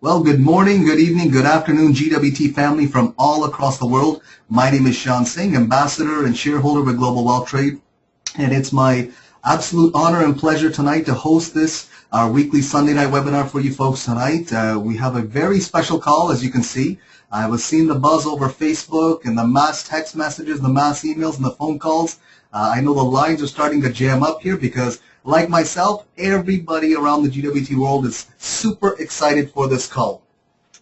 Well, good morning, good evening, good afternoon, GWT family from all across the world. My name is Shan Singh, ambassador and shareholder with Global Wealth Trade, and it's my absolute honor and pleasure tonight to host this, our weekly Sunday night webinar for you folks tonight. We have a very special call, as you can see. I was seeing the buzz over Facebook and the mass text messages, the mass emails, and the phone calls. I know the lines are starting to jam up here because, like myself, everybody around the GWT world is super excited for this call.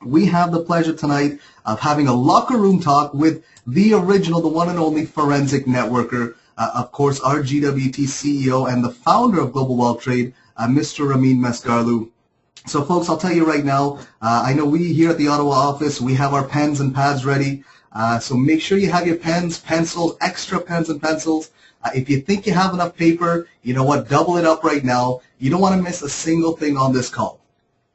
We have the pleasure tonight of having a locker room talk with the original, the one and only forensic networker, of course, our GWT CEO and the founder of Global Wealth Trade, Mr. Ramin Mesgarlou. So, folks, I'll tell you right now, I know we here at the Ottawa office, we have our pens and pads ready. So make sure you have your pens, pencils, extra pens and pencils. If you think you have enough paper, you know what, double it up right now. You don't want to miss a single thing on this call.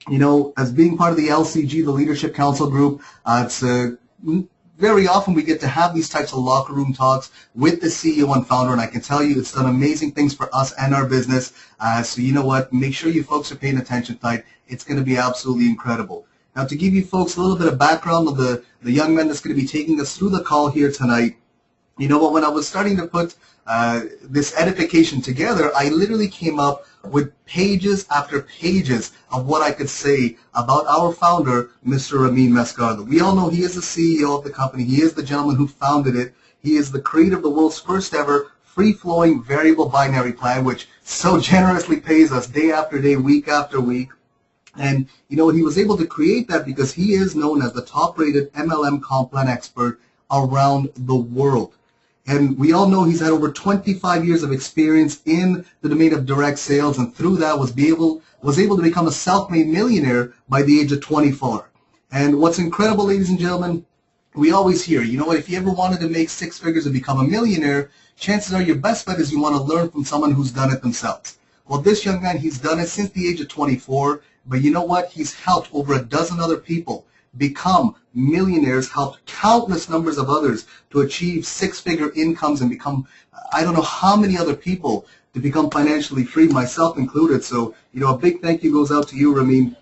You know, as being part of the LCG, the Leadership Council Group, it's very often we get to have these types of locker room talks with the CEO and founder, and I can tell you it's done amazing things for us and our business. So you know what, make sure you folks are paying attention tonight. It's going to be absolutely incredible. Now, to give you folks a little bit of background of the young man that's going to be taking us through the call here tonight, you know what, when I was starting to put this edification together, I literally came up with pages after pages of what I could say about our founder, Mr. Ramin Mesgarlou. We all know he is the CEO of the company. He is the gentleman who founded it. He is the creator of the world's first ever free-flowing variable binary plan, which so generously pays us day after day, week after week. And you know, he was able to create that because he is known as the top-rated MLM comp plan expert around the world. And we all know he's had over 25 years of experience in the domain of direct sales, and through that was able to become a self-made millionaire by the age of 24. And what's incredible, ladies and gentlemen, we always hear, you know what, if you ever wanted to make six figures and become a millionaire, chances are your best bet is you want to learn from someone who's done it themselves. Well, this young man, he's done it since the age of 24, but you know what, he's helped over a dozen other people become millionaires, helped countless numbers of others to achieve six-figure incomes and become, I don't know how many other people to become financially free, myself included. So, you know, a big thank you goes out to you, Ramin.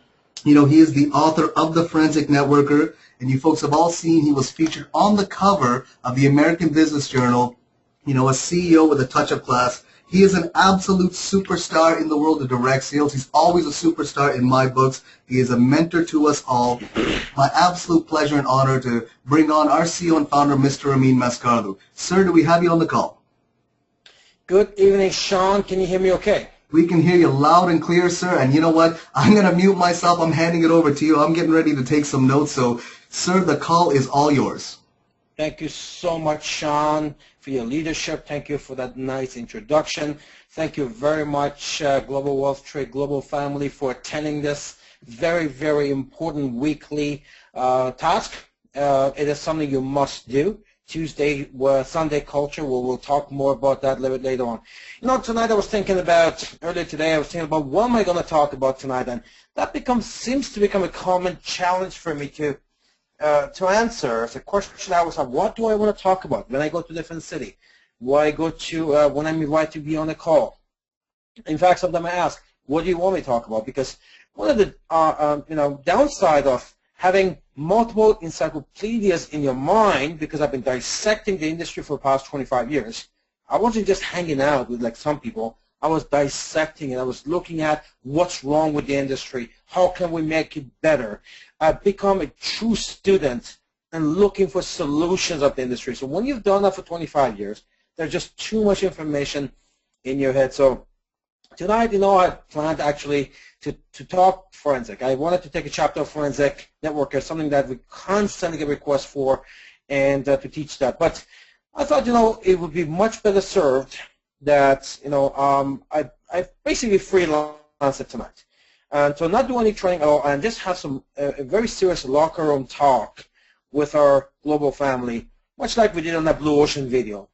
You know, he is the author of The Forensic Networker, and you folks have all seen he was featured on the cover of the American Business Journal, you know, a CEO with a touch of class. He is an absolute superstar in the world of direct sales. He's always a superstar in my books. He is a mentor to us all. My absolute pleasure and honor to bring on our CEO and founder, Mr. Ramin Mesgarlou. Sir, do we have you on the call? Good evening, Sean. Can you hear me okay? We can hear you loud and clear, sir. And you know what? I'm going to mute myself. I'm handing it over to you. I'm getting ready to take some notes. So, sir, the call is all yours. Thank you so much, Sean, for your leadership. Thank you for that nice introduction. Thank you very much, Global Wealth Trade, Global Family, for attending this very, very important weekly task. It is something you must do. Sunday culture, we'll talk more about that a little bit later on. You know, tonight I was thinking about, earlier today, I was thinking about what am I going to talk about tonight, and that seems to become a common challenge for me to answer. It's a question I was like, what do I want to talk about when I go to a different city? Why I go to when I'm invited to be on a call? In fact, sometimes I ask, what do you want me to talk about? Because one of the downside of having multiple encyclopedias in your mind, because I've been dissecting the industry for the past 25 years, I wasn't just hanging out with like some people. I was dissecting and I was looking at what's wrong with the industry. How can we make it better? I've become a true student and looking for solutions of the industry. So when you've done that for 25 years, there's just too much information in your head. So tonight, you know, I planned actually to talk forensic. I wanted to take a chapter of forensic networker, something that we constantly get requests for, and to teach that. But I thought, you know, it would be much better served that, you know, I basically freelance it tonight. And so not do any training at all, and just have some a very serious locker room talk with our global family, much like we did on that Blue Ocean video.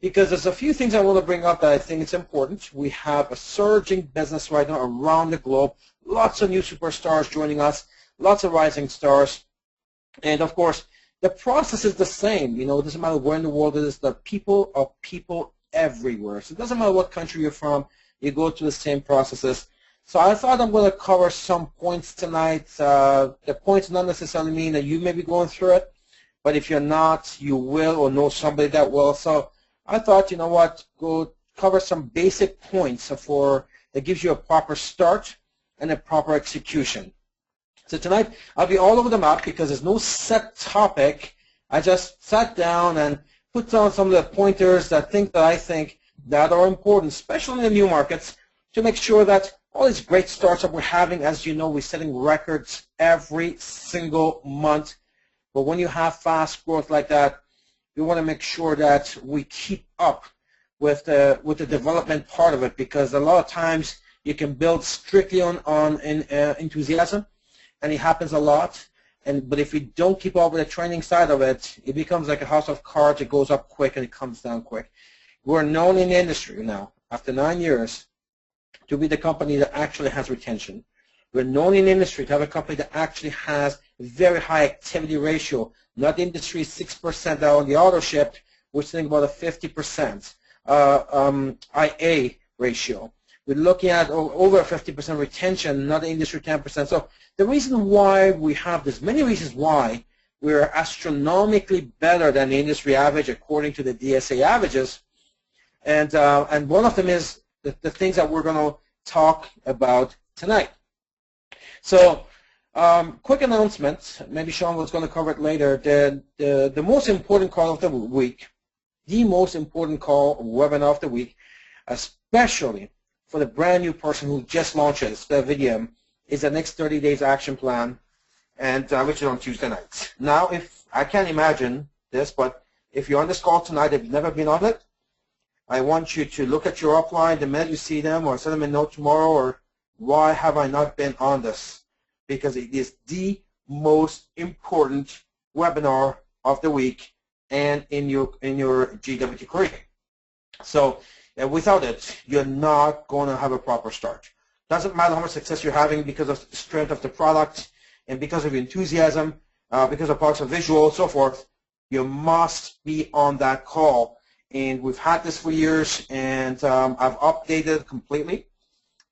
Because there's a few things I want to bring up that I think it's important. We have a surging business right now around the globe, lots of new superstars joining us, lots of rising stars, and of course, the process is the same. You know, it doesn't matter where in the world it is, the people are people everywhere. So it doesn't matter what country you're from, you go through the same processes. So I thought I'm going to cover some points tonight. The points not necessarily mean that you may be going through it, but if you're not, you will or know somebody that will. So I thought, you know what, go cover some basic points that gives you a proper start and a proper execution. So tonight I'll be all over the map because there's no set topic. I just sat down and put down some of the pointers that I think that are important, especially in the new markets, to make sure that all these great starts that we're having, as you know, we're setting records every single month. But when you have fast growth like that, you want to make sure that we keep up with the development part of it, because a lot of times you can build strictly on enthusiasm, and it happens a lot. But if you don't keep up with the training side of it, it becomes like a house of cards. It goes up quick and it comes down quick. We're known in the industry now, after 9 years, to be the company that actually has retention. We're known in the industry to have a company that actually has very high activity ratio, not the industry 6% that on the auto ship, we're sitting about a 50% IA ratio. We're looking at over 50% retention, not the industry 10%. So the reason why we have this, many reasons why we're astronomically better than the industry average according to the DSA averages, and one of them is the things that we're going to talk about tonight. So quick announcement, maybe Sean was going to cover it later. The most important call of the week, the most important call webinar of the week, especially for the brand new person who just launches the video, is the next 30 days action plan, and which is on Tuesday nights. Now, if I can't imagine this, but if you're on this call tonight, if you've never been on it, I want you to look at your upline the minute you see them, or send them a note tomorrow, or why have I not been on this? Because it is the most important webinar of the week and in your GWT career. So without it, you're not going to have a proper start. Doesn't matter how much success you're having because of the strength of the product and because of your enthusiasm, because of parts of visual, so forth. You must be on that call. And we've had this for years, and I've updated completely.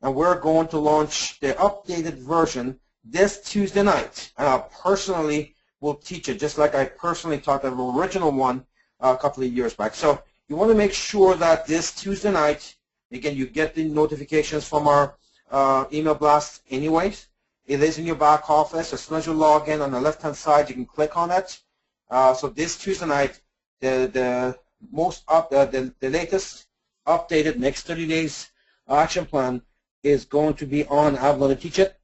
And we're going to launch the updated version this Tuesday night. And I personally will teach it, just like I personally taught the original one a couple of years back. So you want to make sure that this Tuesday night, again, you get the notifications from our email blast anyways. It is in your back office. As soon as you log in on the left-hand side, you can click on it. So this Tuesday night, the latest updated next 30 days action plan is going to be on. I'm going to teach it.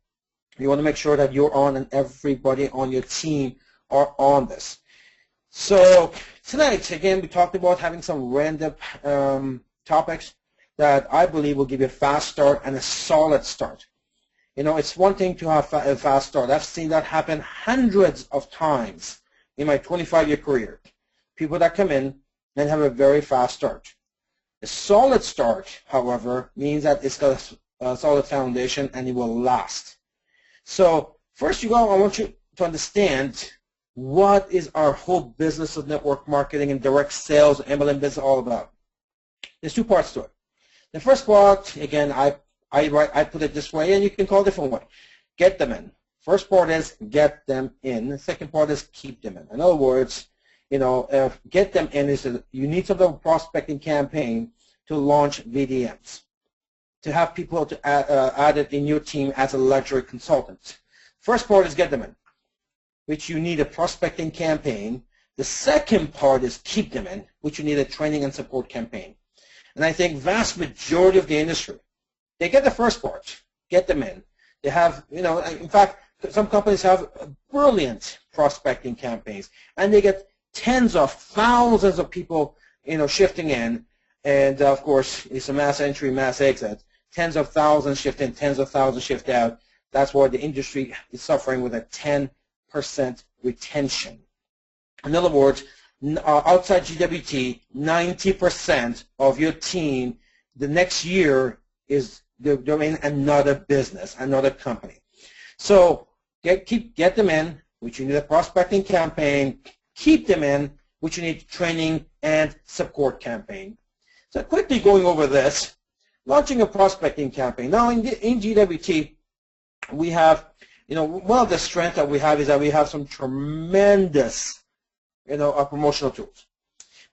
You want to make sure that you're on and everybody on your team are on this. So tonight, again, we talked about having some random topics that I believe will give you a fast start and a solid start. You know, it's one thing to have a fast start. I've seen that happen hundreds of times in my 25-year career. People that come in and have a very fast start. A solid start, however, means that it's got a solid foundation and it will last. So first I want you to understand what is our whole business of network marketing and direct sales, MLM business all about. There's two parts to it. The first part, again, I put it this way, and you can call it a different way. Get them in. First part is get them in. The second part is keep them in. In other words, you know, get them in is that you need some sort of prospecting campaign to launch VDMs, to have people to add it in your team as a luxury consultant. First part is get them in, which you need a prospecting campaign. The second part is keep them in, which you need a training and support campaign. And I think vast majority of the industry, they get the first part, get them in. They have, you know, in fact, some companies have brilliant prospecting campaigns, and they get tens of thousands of people, you know, shifting in. And of course, it's a mass entry, mass exit. Tens of thousands shift in, tens of thousands shift out. That's why the industry is suffering with a 10% retention. In other words, outside GWT, 90% of your team the next year is they're in another business, another company. So get them in, which you need a prospecting campaign. Keep them in, which you need training and support campaign. So quickly going over this, launching a prospecting campaign. Now in GWT, we have, one of the strengths that we have is that we have some tremendous, promotional tools.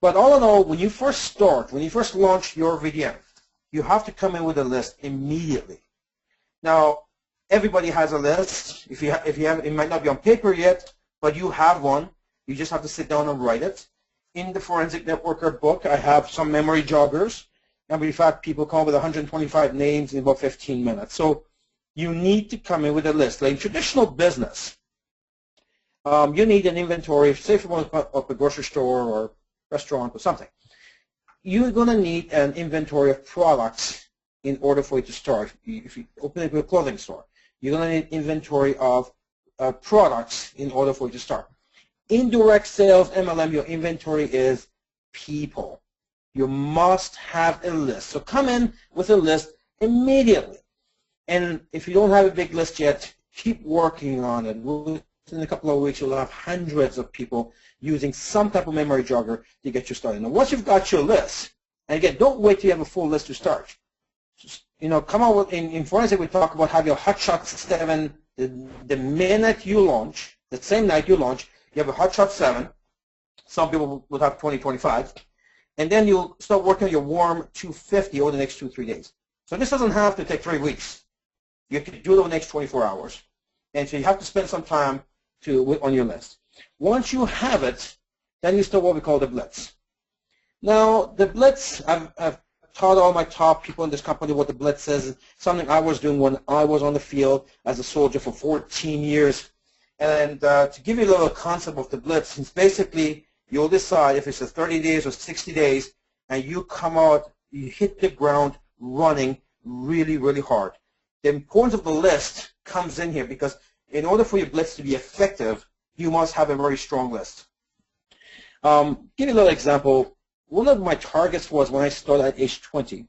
But all in all, when you first launch your VDM, you have to come in with a list immediately. Now, everybody has a list. If you have, it might not be on paper yet, but you have one. You just have to sit down and write it. In the Forensic Networker book, I have some memory joggers, and we've had people come up with 125 names in about 15 minutes. So you need to come in with a list. Like in traditional business, you need an inventory, say if you want to put up a grocery store or restaurant or something. You're going to need an inventory of products in order for you to start. If you open up a clothing store, you're going to need inventory of products in order for you to start. Indirect sales, MLM, your inventory is people. You must have a list. So come in with a list immediately. And if you don't have a big list yet, keep working on it. In a couple of weeks, you'll have hundreds of people using some type of memory jogger to get you started. Now, once you've got your list, and again, don't wait till you have a full list to start. Just, come out with, in Forensic, we talk about having your Hotshot 7 the minute you launch, the same night you launch, you have a Hotshot 7. Some people will have 20, 25. And then you'll start working on your warm 250 over the next 2-3 days. So this doesn't have to take 3 weeks. You can do it over the next 24 hours. And so you have to spend some time on your list. Once you have it, then you start what we call the Blitz. Now, the Blitz, I've taught all my top people in this company what the Blitz is. Something I was doing when I was on the field as a soldier for 14 years. And to give you a little concept of the Blitz, it's basically you'll decide if it's a 30 days or 60 days, and you come out, you hit the ground running really, really hard. The importance of the list comes in here because in order for your Blitz to be effective, you must have a very strong list. Give you a little example. One of my targets was when I started at age 20,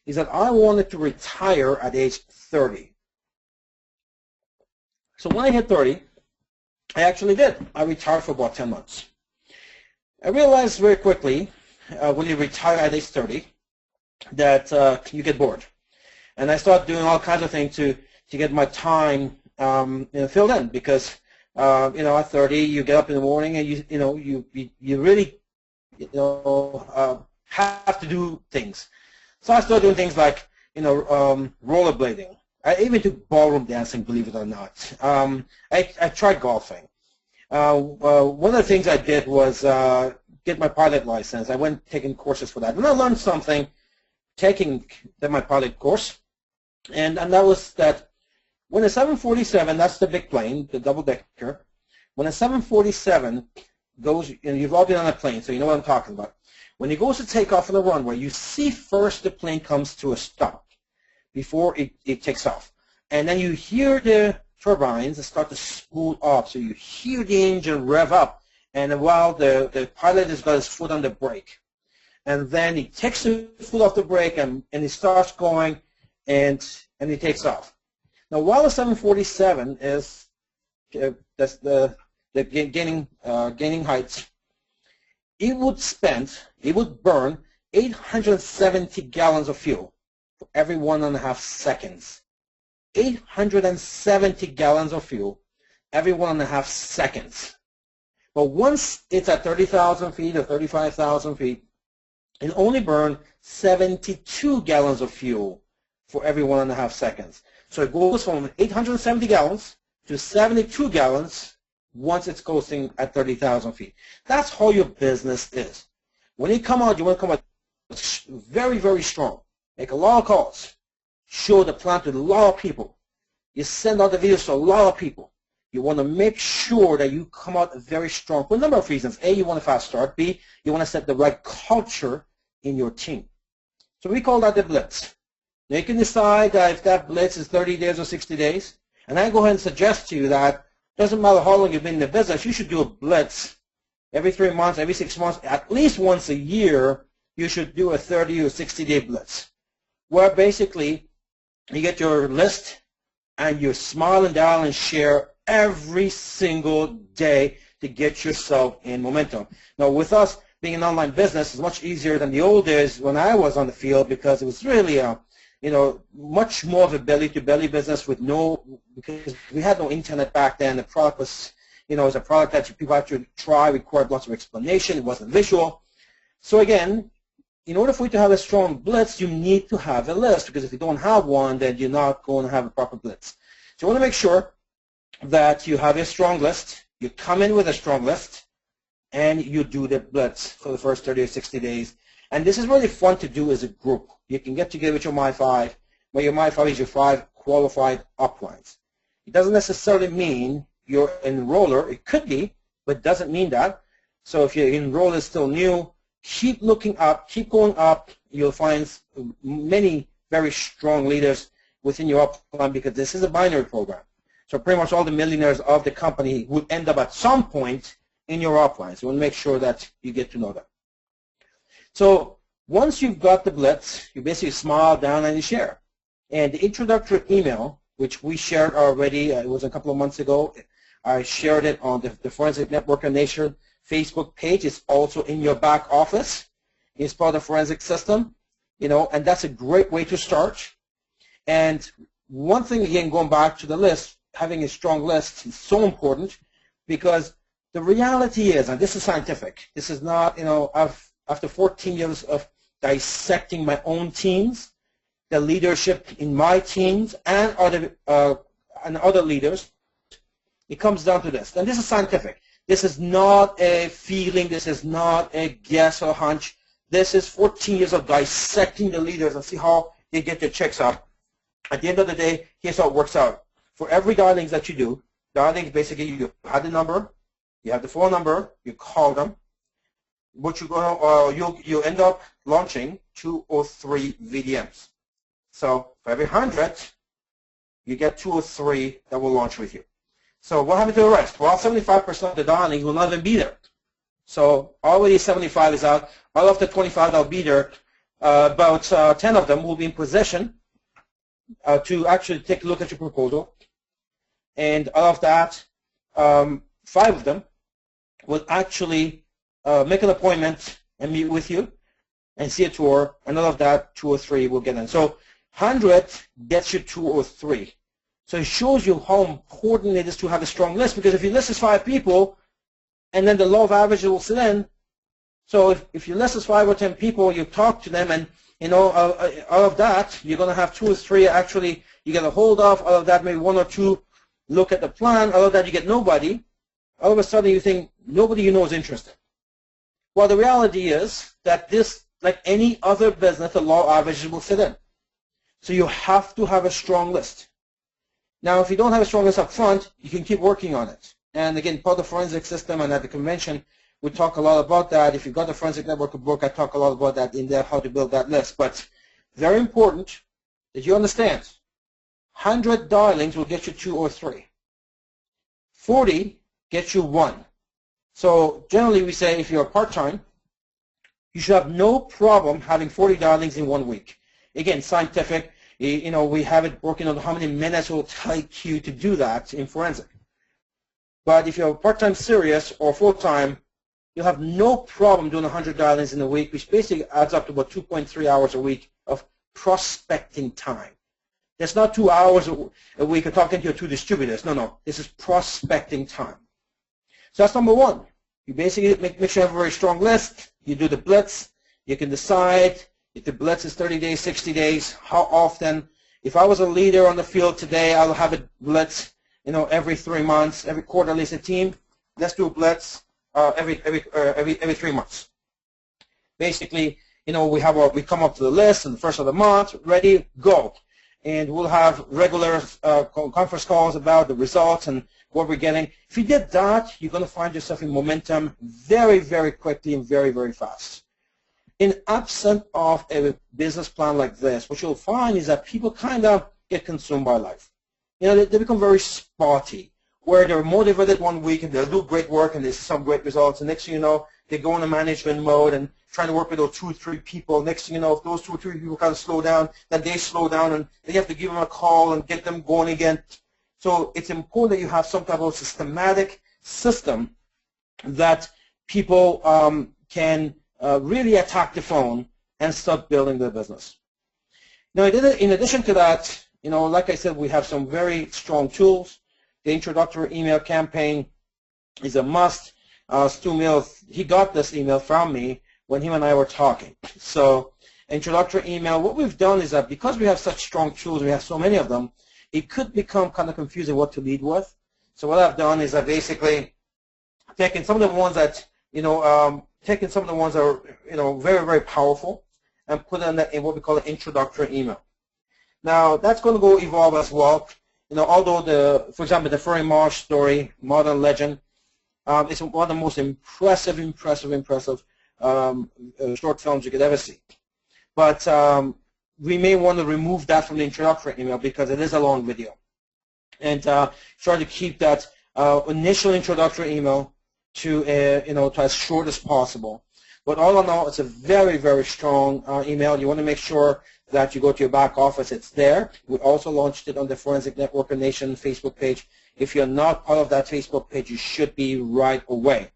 is that I wanted to retire at age 30. So when I hit 30, I actually did. I retired for about 10 months. I realized very quickly when you retire at age 30 that you get bored. And I started doing all kinds of things to get my time filled in because at 30 you get up in the morning and you really have to do things. So I started doing things like rollerblading. I even took ballroom dancing, believe it or not. I tried golfing. One of the things I did was get my pilot license. I went taking courses for that, and I learned something taking my pilot course, and that was that when a 747, that's the big plane, the double-decker, when a 747 goes, and you've all been on a plane, so you know what I'm talking about. When it goes to take off on the runway, you see first the plane comes to a stop before it takes off. And then you hear the turbines start to spool up, so you hear the engine rev up, and while the pilot has got his foot on the brake. And then he takes the foot off the brake, and he starts going, and he takes off. Now, while the 747 is that's the gaining heights, it would burn 870 gallons of fuel for every 1.5 seconds. 870 gallons of fuel every 1.5 seconds. But once it's at 30,000 feet or 35,000 feet, it only burns 72 gallons of fuel for every 1.5 seconds. So it goes from 870 gallons to 72 gallons once it's coasting at 30,000 feet. That's how your business is. When you come out, you want to come out very, very strong. Make a lot of calls. Show the plan to a lot of people. You send out the videos to a lot of people. You want to make sure that you come out very strong for a number of reasons. A, you want a fast start. B, you want to set the right culture in your team. So we call that the Blitz. Now you can decide that if that Blitz is 30 days or 60 days. And I go ahead and suggest to you that it doesn't matter how long you've been in the business, you should do a Blitz every 3 months, every 6 months, at least once a year. You should do a 30 or 60-day Blitz, where basically you get your list and you smile and dial and share every single day to get yourself in momentum. Now, with us being an online business, it's much easier than the old days when I was on the field because it was really much more of a belly-to-belly business with because we had no internet back then. The product was, was a product that people had to try, required lots of explanation. It wasn't visual. So again, in order for you to have a strong blitz, you need to have a list, because if you don't have one, then you're not going to have a proper blitz. So you want to make sure that you have a strong list, you come in with a strong list, and you do the blitz for the first 30 or 60 days. And this is really fun to do as a group. You can get together with your My5, where your My5 is your 5 qualified uplines. It doesn't necessarily mean your enroller. It could be, but it doesn't mean that. So if your enroller is still new, keep looking up, keep going up. You'll find many very strong leaders within your upline, because this is a binary program. So pretty much all the millionaires of the company would end up at some point in your upline. So you want to make sure that you get to know them. So once you've got the blitz, you basically smile down and you share. And the introductory email, which we shared already, it was a couple of months ago, I shared it on the Forensic Networker Nation Facebook page. It's also in your back office. It's part of the forensic system, and that's a great way to start. And one thing, again, going back to the list, having a strong list is so important, because the reality is, and this is scientific, this is not, after 14 years of dissecting my own teams, the leadership in my teams, and other leaders, it comes down to this. And this is scientific. This is not a feeling. This is not a guess or hunch. This is 14 years of dissecting the leaders and see how they get their checks up. At the end of the day, here's how it works out. For every dialings that you do, dialings basically, you have the number, you have the phone number, you call them, but you end up launching 2 or 3 VDMs. So for every 100, you get 2 or 3 that will launch with you. So what happened to the rest? Well, 75% of the dialings will not even be there. So already 75 is out. All of the 25 that will be there, about 10 of them will be in possession to actually take a look at your proposal. And out of that, 5 of them will actually make an appointment and meet with you and see a tour. And out of that, 2 or 3 will get in. So 100 gets you 2 or 3. So it shows you how important it is to have a strong list, because if your list is 5 people and then the law of averages will sit in, so if your list is 5 or 10 people, you talk to them, and out of that, you're going to have 2 or 3 actually you get a hold of. Out of that, maybe 1 or 2 look at the plan. Out of that, you get nobody. All of a sudden, you think nobody you know is interested. Well, the reality is that this, like any other business, the law of averages will sit in. So you have to have a strong list. Now, if you don't have a strong list up front, you can keep working on it. And again, part of the forensic system and at the convention, we talk a lot about that. If you've got the Forensic Networker book, I talk a lot about that in there, how to build that list. But very important that you understand, 100 dialings will get you 2 or 3. 40 gets you 1. So generally we say if you're part-time, you should have no problem having 40 dialings in 1 week. Again, scientific. We have it working on how many minutes it will take you to do that in forensic. But if you're part-time serious or full-time, you'll have no problem doing 100 dialings in a week, which basically adds up to about 2.3 hours a week of prospecting time. That's not 2 hours a week of talking to your 2 distributors. No. This is prospecting time. So that's number 1. You basically make sure you have a very strong list. You do the blitz. You can decide if the blitz is 30 days, 60 days, how often. If I was a leader on the field today, I'll have a blitz, every 3 months, every quarter at least a team. Let's do a blitz every 3 months. Basically, we come up to the list in the first of the month, ready, go. And we'll have regular conference calls about the results and what we're getting. If you did that, you're going to find yourself in momentum very, very quickly and very, very fast. In absence of a business plan like this, what you'll find is that people kind of get consumed by life. They become very spotty, where they're motivated 1 week and they'll do great work and there's some great results. And next thing you know, they go into management mode and trying to work with those 2 or 3 people. Next thing you know, if those 2 or 3 people kind of slow down, then they slow down and they have to give them a call and get them going again. So it's important that you have some type of systematic system that people can really attack the phone and start building their business. Now, in addition to that, like I said, we have some very strong tools. The introductory email campaign is a must. Stu Mills, he got this email from me when him and I were talking. So introductory email, what we've done is that because we have such strong tools, we have so many of them, it could become kind of confusing what to lead with. So what I've done is I've basically taken some of the ones that, are, very, very powerful and put them in what we call an introductory email. Now, that's going to go evolve as well. Although for example, the Ferry Marsh story, Modern Legend, it's one of the most impressive short films you could ever see. But we may want to remove that from the introductory email because it is a long video. And try to keep that initial introductory email to as short as possible. But all in all, it's a very, very strong email. You want to make sure that you go to your back office. It's there. We also launched it on the Forensic Networker Nation Facebook page. If you're not part of that Facebook page, you should be right away.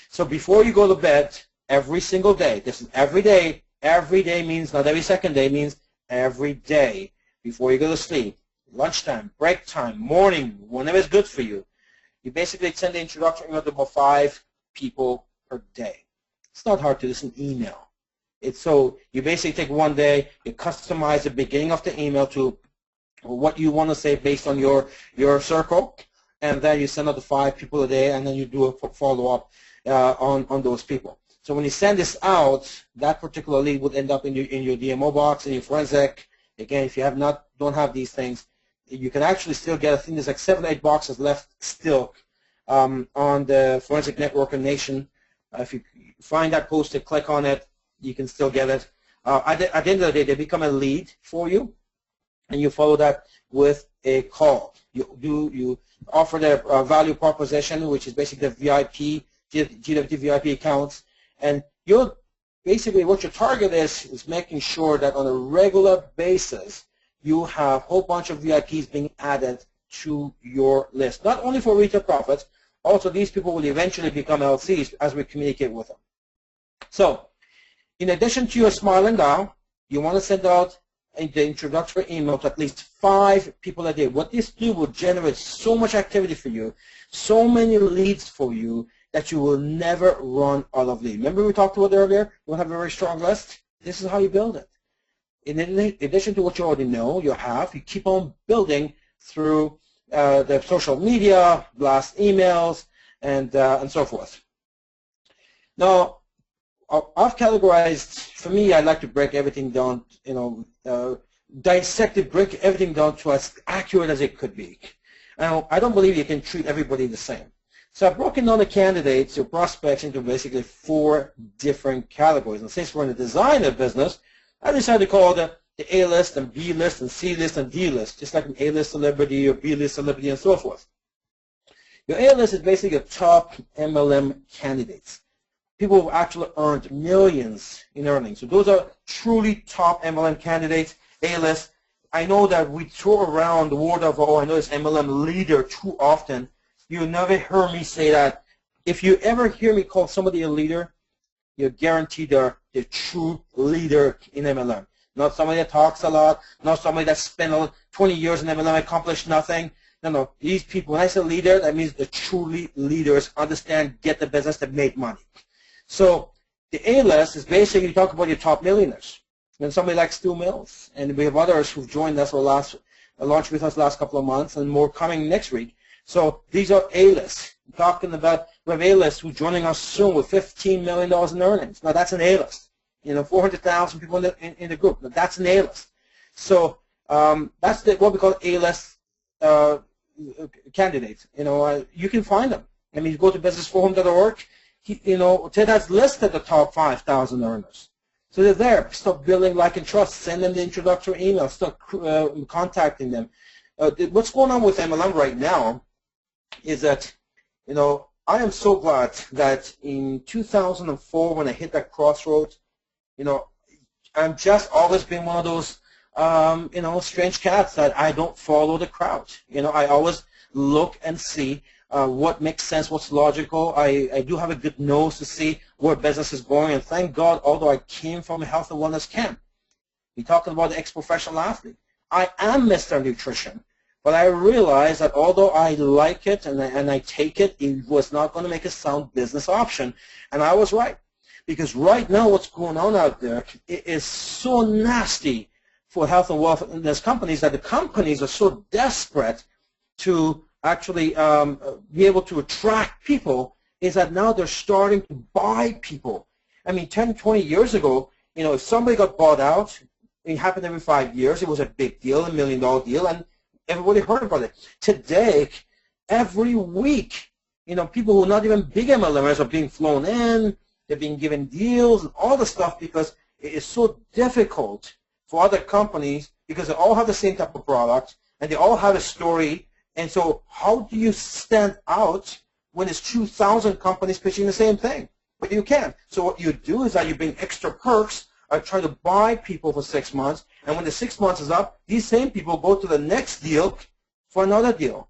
So before you go to bed, every single day, this is every day means not every second day, means every day before you go to sleep, lunchtime, break time, morning, whenever it's good for you, you basically send the introductory email to about 5 people per day. It's not hard to do, it's an email. So you basically take one day, you customize the beginning of the email to what you want to say based on your circle, and then you send out to 5 people a day, and then you do a follow-up on those people. So when you send this out, that particular lead would end up in your DMO box, in your forensic. Again, if you don't have these things, you can actually still get, I think there's like 7 or 8 boxes left still on the Forensic Networker Nation. If you find that posted, click on it, you can still get it. At the end of the day, they become a lead for you, and you follow that with a call. You offer the value proposition, which is basically the VIP, GWT VIP accounts, and you'll basically what your target is making sure that on a regular basis you have a whole bunch of VIPs being added to your list. Not only for retail profits, also these people will eventually become LCs as we communicate with them. So, in addition to your smile and dial, you want to send out the introductory email to at least 5 people a day. What this do will generate so much activity for you, so many leads for you, that you will never run out of leads. Remember we talked about earlier, you want to have a very strong list? This is how you build it. In addition to what you already know, you keep on building through the social media, blast emails, and so forth. Now, I've categorized, for me, I like to break everything down, dissect it, break everything down to as accurate as it could be. Now, I don't believe you can treat everybody the same. So I've broken down the candidates or prospects into basically 4 different categories. And since we're in the designer business, I decided to call the A-list and B-list and C-list and D-list, just like an A-list celebrity or B-list celebrity and so forth. Your A-list is basically your top MLM candidates. People who actually earned millions in earnings. So those are truly top MLM candidates, A-list. I know that we throw around the word of, I know it's MLM leader too often. You never hear me say that. If you ever hear me call somebody a leader, you're guaranteed they're the true leader in MLM. Not somebody that talks a lot, not somebody that spent 20 years in MLM, accomplished nothing. No. These people, when I say leader, that means they're truly leaders, understand, get the business, that make money. So the A-list is basically, you talk about your top millionaires. And somebody like Stu Mills, and we have others who've joined us or launched with us last couple of months, and more coming next week. So these are A-lists. Talking about, we have A-lists who's joining us soon with $15 million in earnings. Now that's an A-list. 400,000 people in the group. Now that's an A-list. So that's what we call A-list candidates. You can find them. I mean, you go to businessforum.org. Ted has listed the top 5,000 earners. So they're there. Start building like and trust. Send them the introductory email. Start contacting them. What's going on with MLM right now is that, I am so glad that in 2004 when I hit that crossroads, I'm just always been one of those, strange cats that I don't follow the crowd. I always look and see what makes sense, what's logical. I do have a good nose to see where business is going, and thank God, although I came from a health and wellness camp, We talked about the ex-professional athlete. I am Mr. Nutrition, but I realized that although I like it and I take it, it was not going to make a sound business option. And I was right, because right now what's going on out there, it is so nasty for health and wellness companies that the companies are so desperate to actually be able to attract people, is that now they're starting to buy people. I mean, 10, 20 years ago, you know, if somebody got bought out, it happened every 5 years. It was a big deal, $1 million deal, and everybody heard about it. Today, every week, you know, people who are not even big MLMers are being flown in. They're being given deals and all the stuff because it is so difficult for other companies, because they all have the same type of product and they all have a story. And so how do you stand out when it's 2,000 companies pitching the same thing? But you can't. So what you do is that you bring extra perks, try to buy people for 6 months, and when the 6 months is up, these same people go to the next deal for another deal.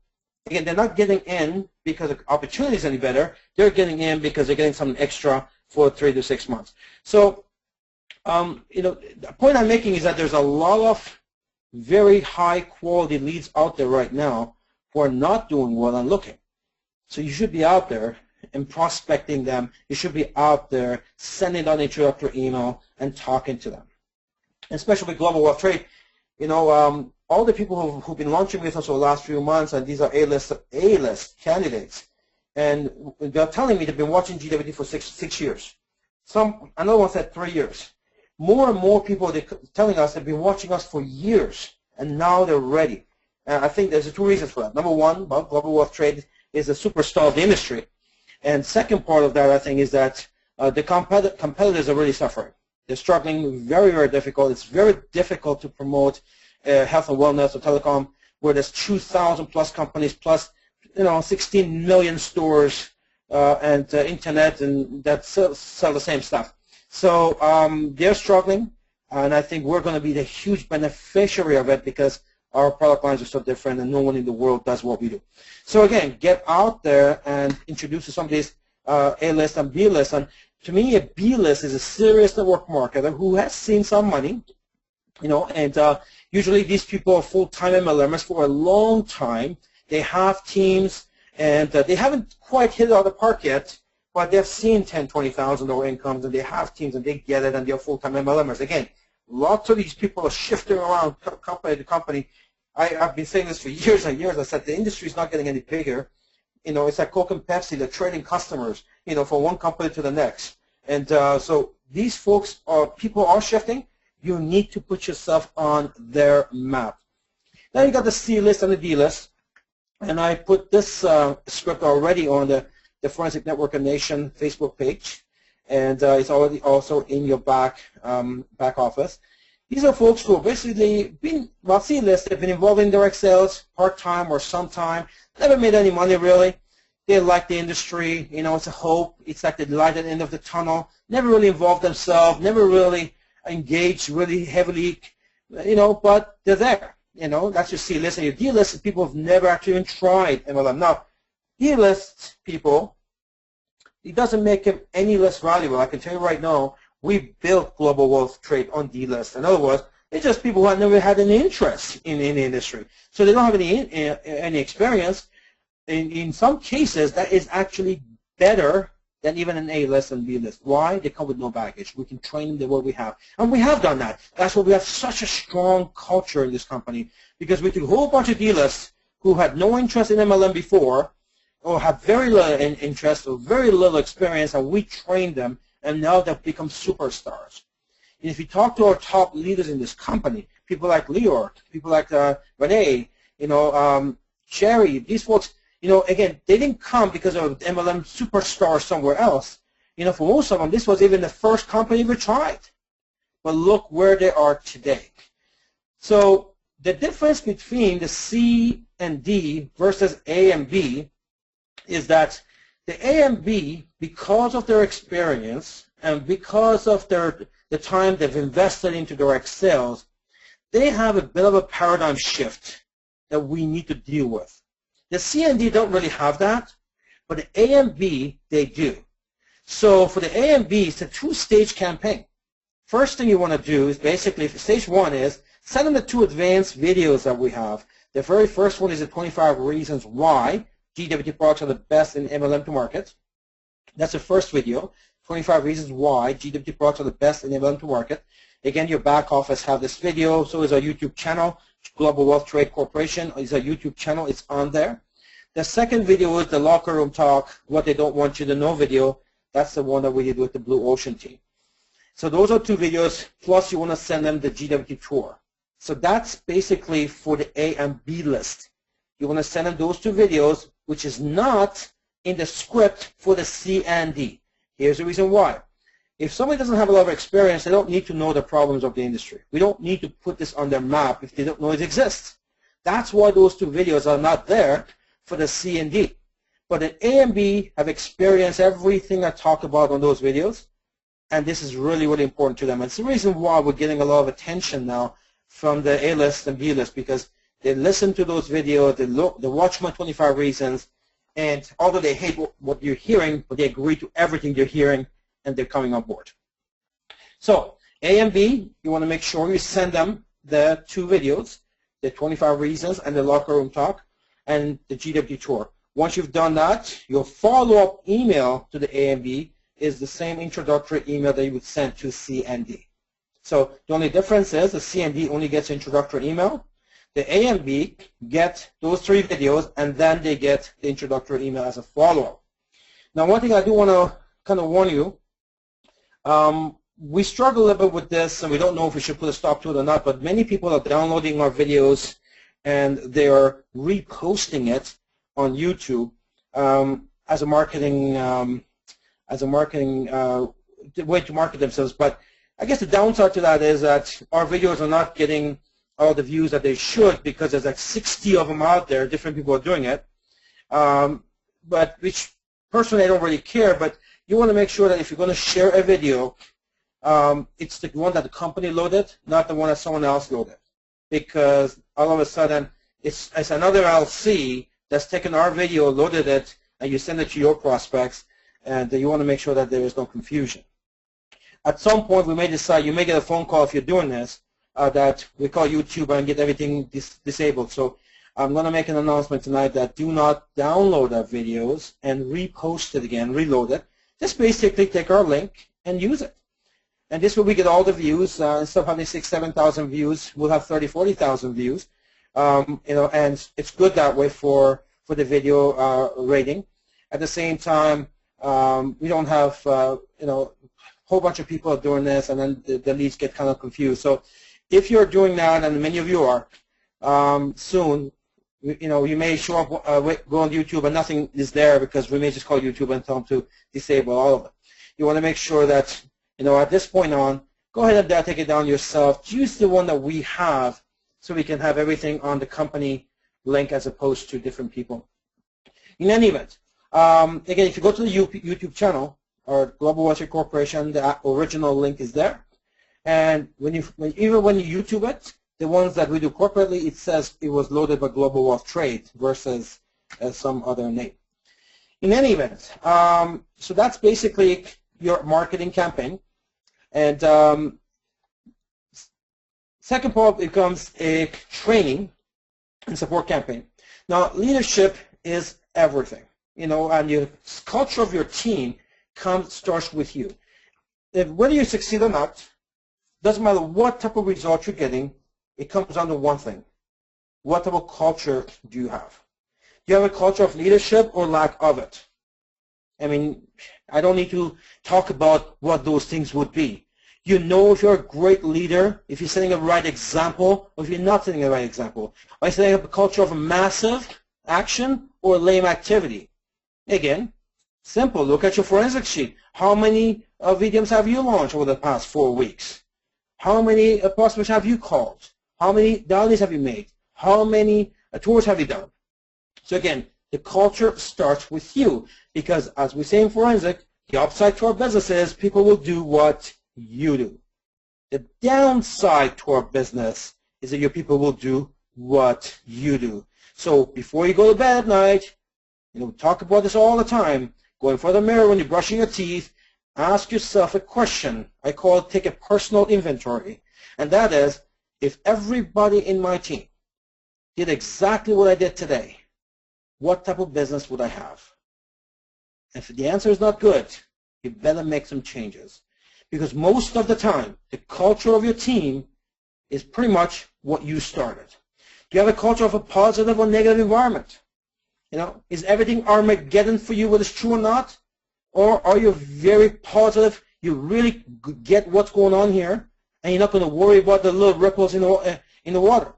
Again, they're not getting in because the opportunity is any better. They're getting in because they're getting something extra for 3 to 6 months. So, you know, the point I'm making is that there's a lot of very high quality leads out there right now who are not doing well and looking. So you should be out there and prospecting them. You should be out there sending out an introductory email and talking to them. And especially with Global Wealth Trade, you know, all the people who've been launching with us over the last few months, and these are A-list candidates, and they're telling me they've been watching GWT for six years. Another one said 3 years. More and more people are telling us they've been watching us for years, and now they're ready. And I think there's 2 reasons for that. Number one, well, Global Wealth Trade is a superstar of the industry. And second part of that, I think, is that the competitors are really suffering. They're struggling, very, very difficult. It's very difficult to promote health and wellness or telecom, where there's 2,000 plus companies plus, you know, 16 million stores and internet, and that sell the same stuff. So they're struggling, and I think we're going to be the huge beneficiary of it because our product lines are so different and no one in the world does what we do. So again, get out there and introduce to some of these A-list and B-list. And to me, a B-list is a serious network marketer who has seen some money, you know, and usually these people are full-time MLMers for a long time. They have teams, and they haven't quite hit it out of the park yet, but they've seen $10,000, $20,000 incomes, and they have teams, and they get it, and they're full-time MLMers. Again, lots of these people are shifting around company to company. I've been saying this for years and years. I said the industry is not getting any bigger. You know, it's like Coke and Pepsi. They're trading customers, you know, from one company to the next. And so these folks people are shifting. You need to put yourself on their map. Now you got the C list and the D list. And I put this script already on the Forensic Networker Nation Facebook page. And it's already also in your back office. These are folks who have basically been, well, C-list, they've been involved in direct sales part-time or sometime, never made any money really. They like the industry, you know, it's a hope, it's like the light at the end of the tunnel, never really involved themselves, never really engaged really heavily, you know, but they're there, you know, that's your C-list. And your D-list is people who've never actually even tried MLM. Now, D-list people, it doesn't make them any less valuable. I can tell you right now, we built Global Wealth Trade on D-list. In other words, it's just people who have never had any interest in the industry. So they don't have any experience. In some cases, that is actually better than even an A-list and B-list. Why? They come with no baggage. We can train them the way we have. And we have done that. That's why we have such a strong culture in this company, because we took a whole bunch of D-lists who had no interest in MLM before, or have very little interest or very little experience, and we trained them, and now they've become superstars. And if you talk to our top leaders in this company, people like Leor, people like Renee, you know, Sherry, these folks, you know, again, they didn't come because of MLM superstar somewhere else. You know, for most of them, this was even the first company we tried. But look where they are today. So the difference between the C and D versus A and B is that the A and B, because of their experience and because of the time they've invested into direct sales, they have a bit of a paradigm shift that we need to deal with. The C and D don't really have that, but the A and B, they do. So for the A and B, it's a two-stage campaign. first thing you want to do is basically, stage one is send them the 2 advanced videos that we have. The very first one is the 25 reasons why GWT products are the best in MLM to market. That's the first video, 25 reasons why GWT products are the best in MLM to market. Again, your back office have this video, so is our YouTube channel. Global Wealth Trade Corporation is our YouTube channel. It's on there. The second video is the locker room talk, what they don't want you to know video. That's the one that we did with the Blue Ocean team. So those are 2 videos, plus you want to send them the GWT tour. So that's basically for the A and B list. You want to send them those 2 videos, which is not in the script for the C and D. Here's the reason why. If somebody doesn't have a lot of experience, they don't need to know the problems of the industry. We don't need to put this on their map if they don't know it exists. That's why those 2 videos are not there for the C and D. But the A and B have experienced everything I talk about on those videos, and this is really, really important to them. And it's the reason why we're getting a lot of attention now from the A list and B list, because they listen to those videos, they watch my 25 reasons, and although they hate what you're hearing, but they agree to everything they're hearing, and they're coming on board. So A and B, you want to make sure you send them the 2 videos, the 25 reasons and the locker room talk, and the GWT tour. Once you've done that, your follow-up email to the A and B is the same introductory email that you would send to C and D. So the only difference is the C and D only gets introductory email. The A and B get those 3 videos, and then they get the introductory email as a follow-up. Now, one thing I do want to kind of warn you, we struggle a little bit with this, and we don't know if we should put a stop to it or not, but many people are downloading our videos, and they are reposting it on YouTube as a marketing way to market themselves. But I guess the downside to that is that our videos are not getting all the views that they should, because there's like 60 of them out there. Different people are doing it, but which personally I don't really care. But you want to make sure that if you're going to share a video, it's the one that the company loaded, not the one that someone else loaded, because all of a sudden it's another LC that's taken our video, loaded it, and you send it to your prospects, and you want to make sure that there is no confusion. At some point, we may decide, you may get a phone call if you're doing this, that we call YouTube and get everything disabled. So I'm going to make an announcement tonight that do not download our videos and repost it again, reload it. Just basically take our link and use it. And this way we get all the views. Instead of having 6,000, 7,000 views, we'll have 30,000, 40,000 views. And it's good that way for the video rating. At the same time, we don't have a whole bunch of people are doing this, and then the leads get kind of confused. So if you're doing that, and many of you are, soon, you may show up, go on YouTube, and nothing is there, because we may just call YouTube and tell them to disable all of it. You want to make sure that, at this point on, go ahead and take it down yourself. Use the one that we have, so we can have everything on the company link as opposed to different people. In any event, again, if you go to the YouTube channel, or Global Wealth Trade Corporation, the original link is there. And even when you YouTube it, the ones that we do corporately, it says it was loaded by Global Wealth Trade versus some other name. In any event, so that's basically your marketing campaign. And second part becomes a training and support campaign. Now, leadership is everything, and your culture of your team starts with you. Whether you succeed or not, doesn't matter what type of results you're getting, it comes down to one thing. What type of culture do you have? Do you have a culture of leadership or lack of it? I mean, I don't need to talk about what those things would be. You know if you're a great leader, if you're setting a right example, or if you're not setting a right example. Are you setting up a culture of a massive action or lame activity? Again, simple. Look at your forensic sheet. How many VDMs have you launched over the past 4 weeks? How many prospects have you called? How many downloads have you made? How many tours have you done? So again, the culture starts with you, because as we say in forensic, the upside to our business is people will do what you do. The downside to our business is that your people will do what you do. So before you go to bed at night, talk about this all the time. Go in front of the mirror when you're brushing your teeth. ask yourself a question. I call it take a personal inventory. And that is, if everybody in my team did exactly what I did today, what type of business would I have? If the answer is not good, you better make some changes. Because most of the time, the culture of your team is pretty much what you started. Do you have a culture of a positive or negative environment? Is everything Armageddon for you, whether it's true or not? Or are you very positive, you really get what's going on here, and you're not going to worry about the little ripples in the water?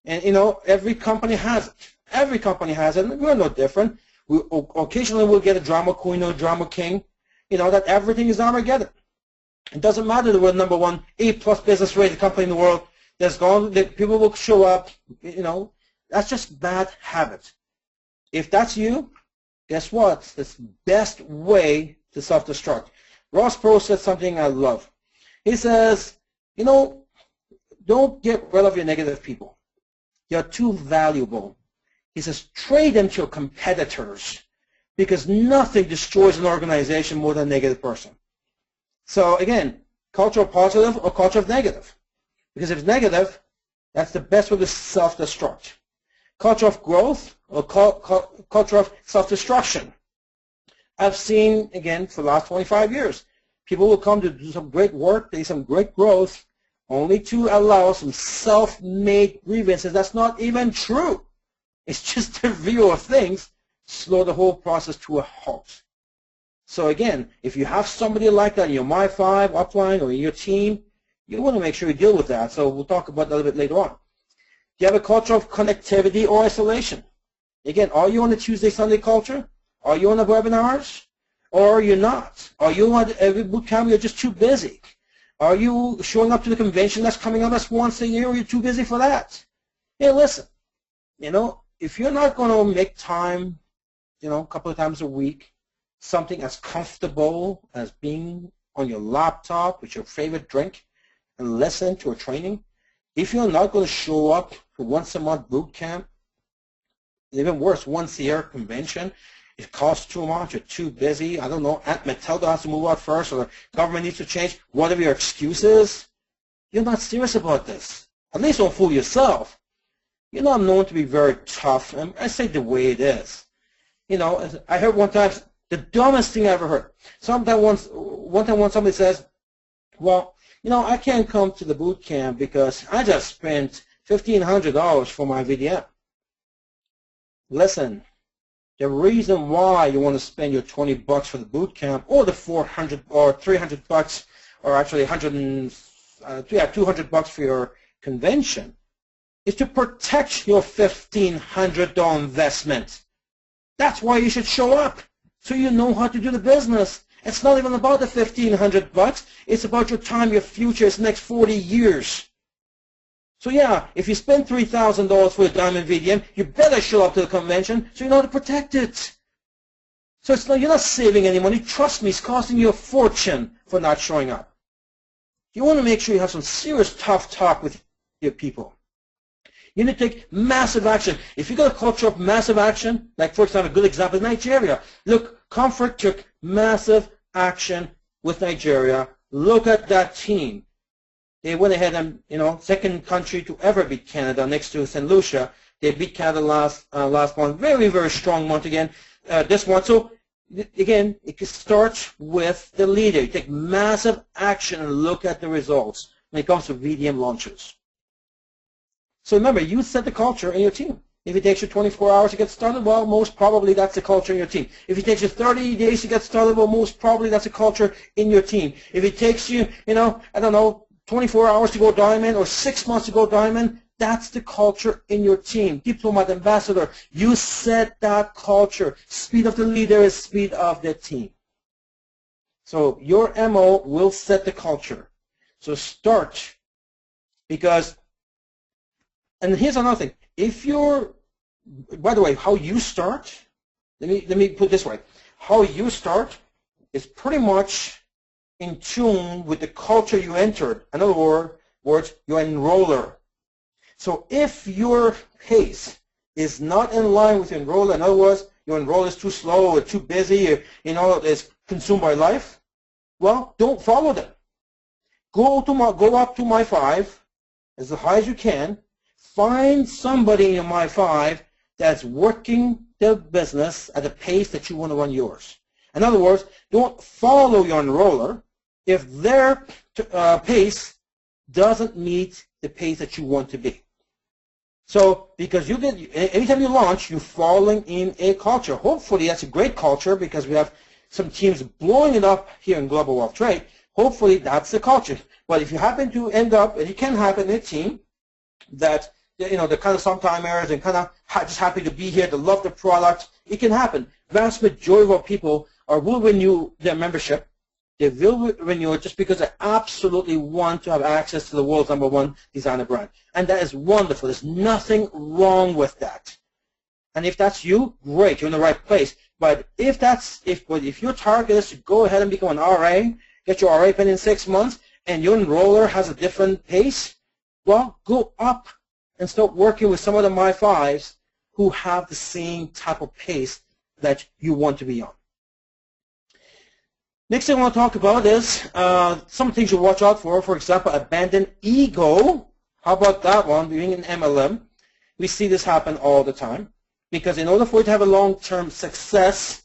And, every company has it. Every company has it, and we're no different. Occasionally we'll get a drama queen or a drama king, that everything is Armageddon. It doesn't matter that we're number one A+ business rated company in the world. People will show up, that's just bad habit. If that's you, guess what? It's the best way to self-destruct. Ross Perot said something I love. He says, don't get rid of your negative people. You're too valuable. He says, trade them to your competitors, because nothing destroys an organization more than a negative person. So again, culture of positive or culture of negative. Because if it's negative, that's the best way to self-destruct. Culture of growth or culture of self-destruction. I've seen, again, for the last 25 years, people will come to do some great work, do some great growth, only to allow some self-made grievances. That's not even true. It's just a view of things, slow the whole process to a halt. So again, if you have somebody like that in your My5, upline, or in your team, you want to make sure you deal with that. So we'll talk about that a little bit later on. Do you have a culture of connectivity or isolation? Again, are you on the Tuesday, Sunday culture? Are you on the webinars? Or are you not? Are you on every boot camp? You're just too busy. Are you showing up to the convention that's coming up that's once a year, or you're too busy for that? Hey, listen, if you're not going to make time, a couple of times a week, something as comfortable as being on your laptop with your favorite drink and listen to a training, if you're not going to show up for once a month boot camp, even worse, once a year convention, it costs too much, you're too busy, I don't know, Aunt Matilda has to move out first, or the government needs to change, whatever your excuse is, you're not serious about this. At least don't fool yourself. I'm known to be very tough, and I say the way it is. I heard one time, the dumbest thing I ever heard. One time somebody says, well, I can't come to the boot camp because I just spent $1,500 for my VDM. Listen, the reason why you want to spend your $20 for the boot camp, or the $400 or $300, or actually $200 for your convention, is to protect your $1,500 investment. That's why you should show up, so you know how to do the business. It's not even about the $1,500. It's about your time, your future, it's the next 40 years. So yeah, if you spend $3,000 for a Diamond VDM, you better show up to the convention so you know how to protect it. So you're not saving any money. Trust me, it's costing you a fortune for not showing up. You want to make sure you have some serious tough talk with your people. You need to take massive action. If you got a culture of massive action, like for example, a good example is Nigeria. Look, Comfort took massive action with Nigeria. Look at that team. They went ahead and, second country to ever beat Canada next to St. Lucia. They beat Canada last month. Very, very strong month again, this month. So again, it starts with the leader. You take massive action and look at the results when it comes to VDM launches. So remember, you set the culture in your team. If it takes you 24 hours to get started, well, most probably that's the culture in your team. If it takes you 30 days to get started, well, most probably that's a culture in your team. If it takes you, I don't know, 24 hours to go diamond or 6 months to go diamond, that's the culture in your team. Diplomat, ambassador, you set that culture. Speed of the leader is speed of the team. So your MO will set the culture. So start, because, and here's another thing. If you're, by the way, how you start, let me put it this way. How you start is pretty much in tune with the culture you entered. In other words, you're an enroller. So if your pace is not in line with your enroller, in other words, your enroller is too slow or too busy, or, is consumed by life, well, don't follow them. Go up to my 5 as high as you can. Find somebody in my 5 that's working their business at a pace that you want to run yours. In other words, don't follow your enroller if their pace doesn't meet the pace that you want to be. So, because you get, anytime you launch, you're falling in a culture. Hopefully, that's a great culture because we have some teams blowing it up here in Global Wealth Trade. Hopefully, that's the culture. But if you happen to end up, and it can happen in a team that, you know, they're kind of sometimers and kind of just happy to be here, to love the product, it can happen. Vast majority of our people will renew their membership. They will renew it just because they absolutely want to have access to the world's #1 designer brand. And that is wonderful. There's nothing wrong with that. And if that's you, great, you're in the right place. But if your target is to go ahead and become an RA, get your RA pen in 6 months, and your enroller has a different pace, well, go up and start working with some of the My 5s who have the same type of pace that you want to be on. Next thing I want to talk about is some things you watch out for. For example, abandon ego. How about that one? Being an MLM, we see this happen all the time. Because in order for you to have a long-term success,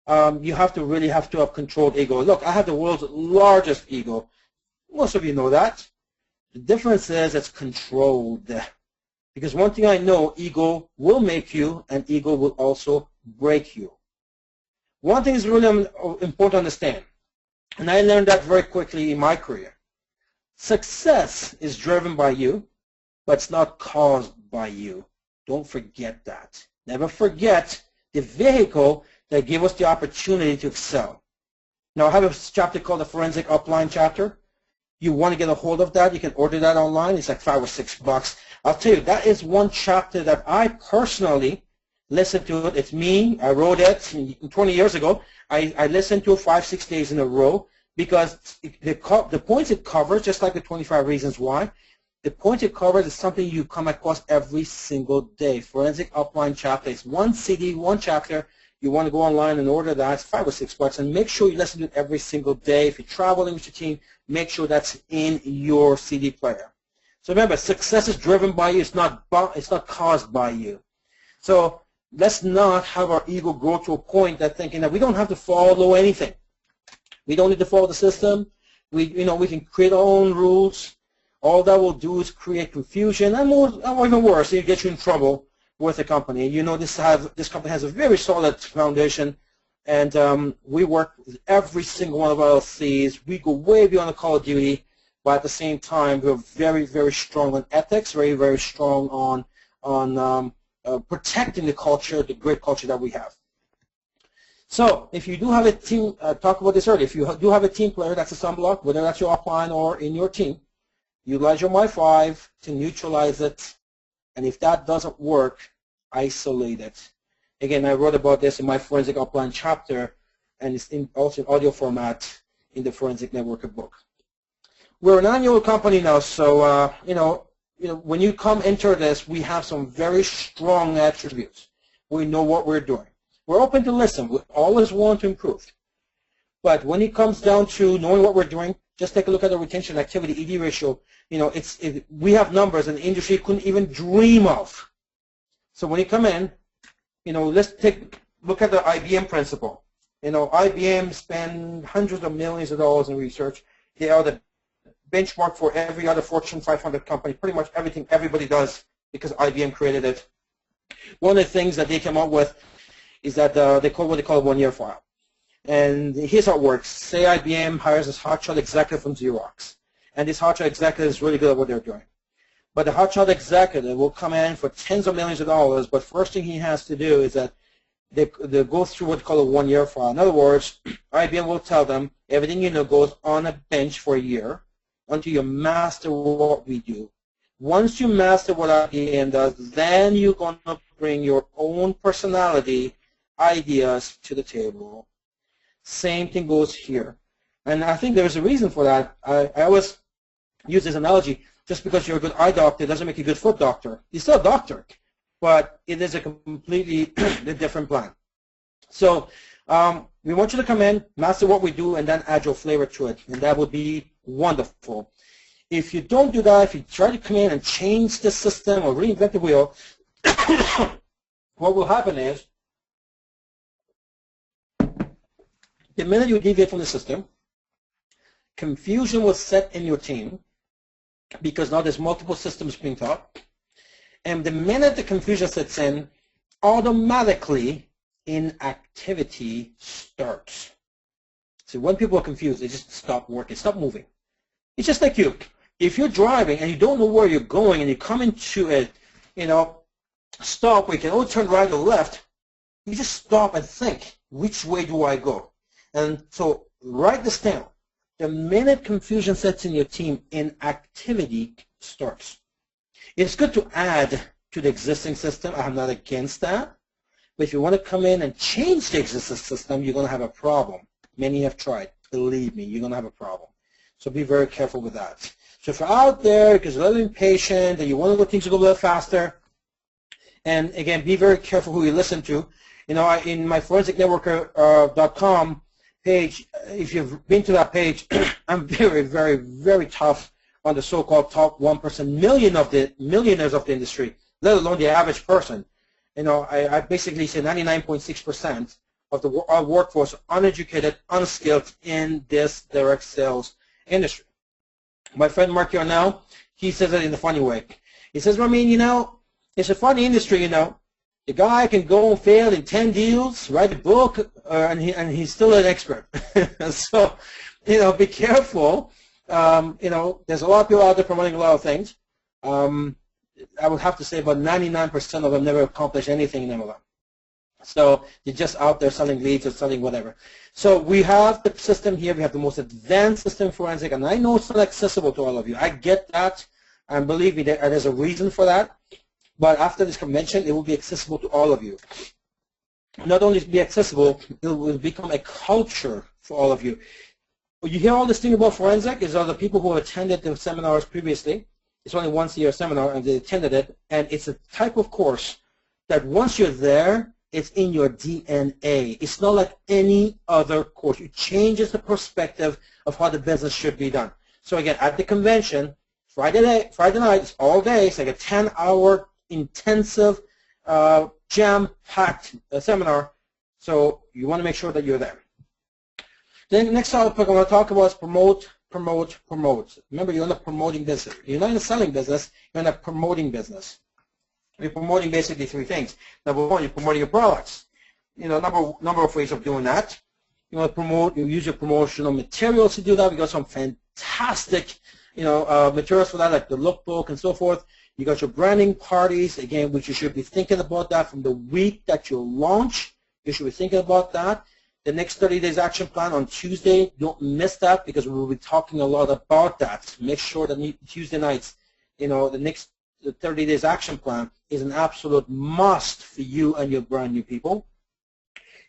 you have to really have controlled ego. Look, I have the world's largest ego. Most of you know that. The difference is it's controlled. Because one thing I know, ego will make you, and ego will also break you. One thing is really important to understand, and I learned that very quickly in my career. Success is driven by you, but it's not caused by you. Don't forget that. Never forget the vehicle that gave us the opportunity to excel. Now, I have a chapter called the Forensic Upline chapter. You want to get a hold of that, you can order that online. It's like $5 or $6. I'll tell you, that is one chapter that I personally listened to it. It's me. I wrote it 20 years ago. I listened to it 5-6 days in a row because the points it covers, just like the 25 Reasons Why, the points it covers is something you come across every single day. Forensic Upline chapter. It's one CD, one chapter. You want to go online and order that. It's $5 or $6, and make sure you listen to it every single day. If you're traveling with your team, make sure that's in your CD player. So remember, success is driven by you. It's not caused by you. So let's not have our ego grow to a point that thinking that we don't have to follow anything. We don't need to follow the system. We can create our own rules. All that will do is create confusion, and or even worse, it gets you in trouble with the company. You know, this company has a very solid foundation, and we work with every single one of our LLCs. We go way beyond the call of duty, but at the same time, we're very, very strong on ethics, very, very strong on protecting the culture, the great culture that we have. So if you do have a team, talk about this earlier, if you do have a team player that's a sunblock, whether that's your upline or in your team, utilize your My5 to neutralize it, and if that doesn't work, isolate it. Again, I wrote about this in my Forensic Upline chapter, and it's also in audio format in the Forensic Networker book. We're an annual company now, so when you come enter this, we have some very strong attributes. We know what we're doing. We're open to listen. We always want to improve. But when it comes down to knowing what we're doing, just take a look at the retention activity ED ratio. We have numbers and the industry couldn't even dream of. So when you come in, let's look at the IBM principle. IBM spend hundreds of millions of dollars in research. They are the benchmark for every other Fortune 500 company. Pretty much everything everybody does because IBM created it. One of the things that they came up with is that they call what they call a one-year file. And here's how it works. Say IBM hires this hotshot executive from Xerox. And this hotshot executive is really good at what they're doing. But the hotshot executive will come in for tens of millions of dollars, but first thing he has to do is that they go through what they call a one-year file. In other words, IBM will tell them everything goes on a bench for a year until you master what we do. Once you master what IBM does, then you're going to bring your own personality, ideas to the table. Same thing goes here. And I think there's a reason for that. I always use this analogy. Just because you're a good eye doctor doesn't make you a good foot doctor. You're still a doctor, but it is a completely different plan. So We want you to come in, master what we do, and then add your flavor to it, and that would be wonderful. If you don't do that, if you try to come in and change the system or reinvent the wheel, what will happen is, the minute you deviate from the system, confusion will set in your team because now there's multiple systems being taught. And the minute the confusion sets in, automatically inactivity starts. So when people are confused, they just stop working, stop moving. It's just like you. If you're driving and you don't know where you're going and you come into a, stop where you can only turn right or left, you just stop and think, which way do I go? And so write this down. The minute confusion sets in your team, inactivity starts. It's good to add to the existing system. I'm not against that. But if you want to come in and change the existing system, you're going to have a problem. Many have tried. Believe me, you're going to have a problem. So be very careful with that. So if you're out there because you're a little impatient and you want things to go a little faster, and again, be very careful who you listen to. In my forensicnetworker.com page, if you've been to that page, I'm very, very, very tough on the so-called top 1% millionaires of the industry, let alone the average person. I basically say 99.6% of our workforce are uneducated, unskilled in this direct sales industry. My friend Mark Yarnell, he says it in a funny way. He says, Ramin, it's a funny industry, The guy can go and fail in 10 deals, write a book, and he's still an expert. So, be careful. There's a lot of people out there promoting a lot of things. I would have to say about 99% of them never accomplish anything in MLM. So they're just out there selling leads or selling whatever. So we have the system here. We have the most advanced system forensic, and I know it's not accessible to all of you. I get that, and believe me, there's a reason for that. But after this convention, it will be accessible to all of you. Not only be accessible, it will become a culture for all of you. You hear all this thing about forensic is all the people who attended the seminars previously. It's only once a year seminar, and they attended it, and it's a type of course that once you're there, it's in your DNA. It's not like any other course. It changes the perspective of how the business should be done. So again, at the convention, Friday night, it's all day. It's like a 10-hour intensive, jam-packed seminar. So you want to make sure that you're there. Then next topic I want to talk about is promote. Remember, you're in a promoting business. You're not in a selling business. You're in a promoting business. You're promoting basically three things. Number one, you're promoting your products. Number of ways of doing that. You want to promote. You use your promotional materials to do that. We got some fantastic, materials for that, like the lookbook and so forth. You got your branding parties, again, which you should be thinking about that from the week that you launch. You should be thinking about that. The next 30 days action plan on Tuesday, don't miss that because we will be talking a lot about that. Make sure that Tuesday nights, the next 30 days action plan is an absolute must for you and your brand new people.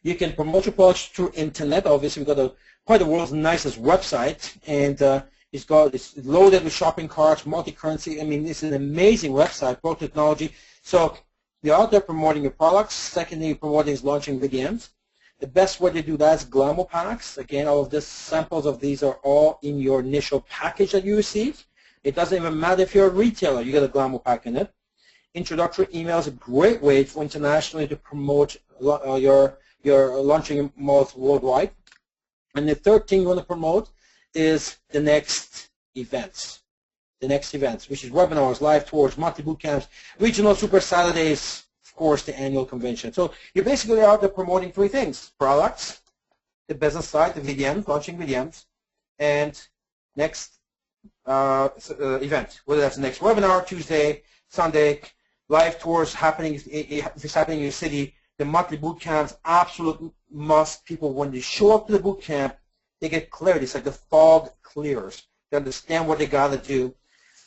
You can promote your products through internet. Obviously, we've got probably the world's nicest website, and it's loaded with shopping carts, multi-currency. I mean, it's an amazing website, pro technology. So you're out there promoting your products. Secondly, promoting is launching VDMs. The best way to do that is Glamour Packs. Again, all of the samples of these are all in your initial package that you receive. It doesn't even matter if you're a retailer, you get a Glamour Pack in it. Introductory email is a great way for internationally to promote your launching malls worldwide. And the third thing you want to promote is the next events. Which is webinars, live tours, monthly boot camps, regional super Saturdays, of course, the annual convention. So you're basically out there promoting three things: products, the business side, the VDMs, launching VDMs, and next event, whether that's the next webinar, Tuesday, Sunday, live tours happening, if it's happening in your city, the monthly boot camps, absolute must. People, when they show up to the boot camp, they get clarity. It's like the fog clears. They understand what they got to do.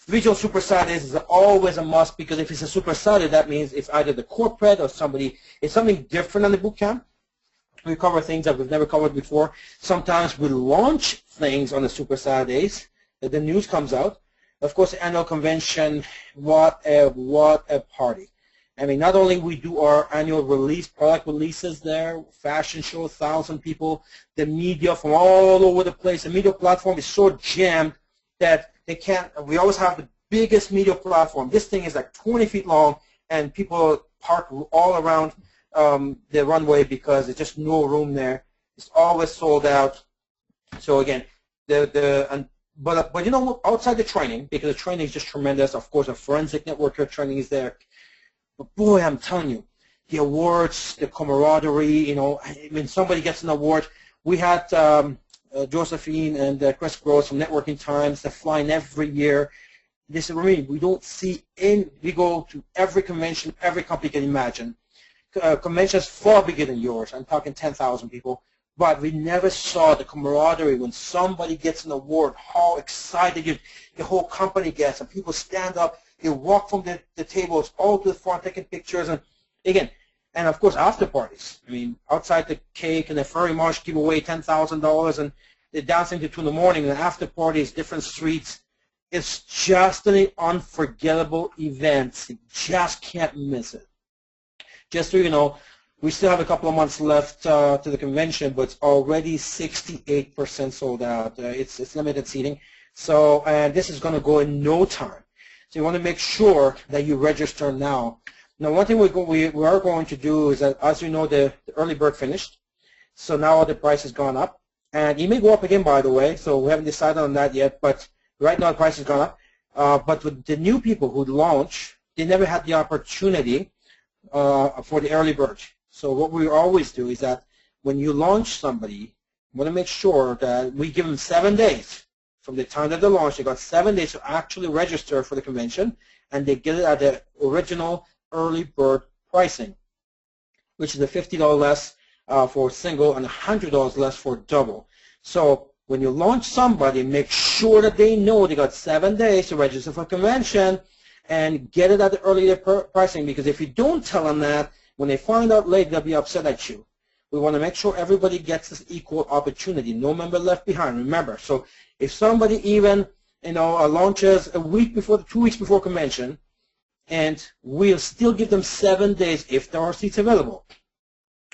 Regional Super Saturdays is always a must because if it's a Super Saturday, that means it's either the corporate or somebody, it's something different on the boot camp. We cover things that we've never covered before. Sometimes we launch things on the Super Saturdays. The news comes out. Of course, the annual convention, what a party. I mean, not only we do our annual release, product releases there, fashion show, 1,000 people, the media from all over the place. The media platform is so jammed that they can't, we always have the biggest media platform. This thing is like 20 feet long, and people park all around the runway because there's just no room there. It's always sold out. So again, but you know, outside the training, because the training is just tremendous, of course, a forensic networker training is there. But boy, I'm telling you, the awards, the camaraderie, you know, when somebody gets an award, we had Josephine and Chris Gross from Networking Times, they're flying every year. They said, Ramin, we don't see we go to every convention, every company you can imagine. Conventions far bigger than yours. I'm talking 10,000 people. But we never saw the camaraderie when somebody gets an award, how excited the whole company gets, and people stand up, they walk from the tables all to the front taking pictures, and again, and of course after parties. I mean, outside the cake and the furry march give away $10,000, and they're dancing to 2 in the morning, and after parties, different streets. It's just an unforgettable event. You just can't miss it. Just so you know, we still have a couple of months left to the convention, but it's already 68% sold out. It's limited seating. So, and this is going to go in no time. So you want to make sure that you register now. Now, one thing we are going to do is that, as you know, the early bird finished. So now the price has gone up. And it may go up again, by the way. So we haven't decided on that yet. But right now the price has gone up. But with the new people who launch, they never had the opportunity for the early bird. So what we always do is that when you launch somebody, we want to make sure that we give them 7 days. From the time that they launch, they got 7 days to actually register for the convention, and they get it at the original early bird pricing, which is the $50 less for single and $100 less for double. So when you launch somebody, make sure that they know they got 7 days to register for convention and get it at the early pricing, because if you don't tell them that, when they find out late, they'll be upset at you. We want to make sure everybody gets this equal opportunity, no member left behind. Remember, so if somebody even launches a week before, 2 weeks before convention, and we'll still give them 7 days if there are seats available.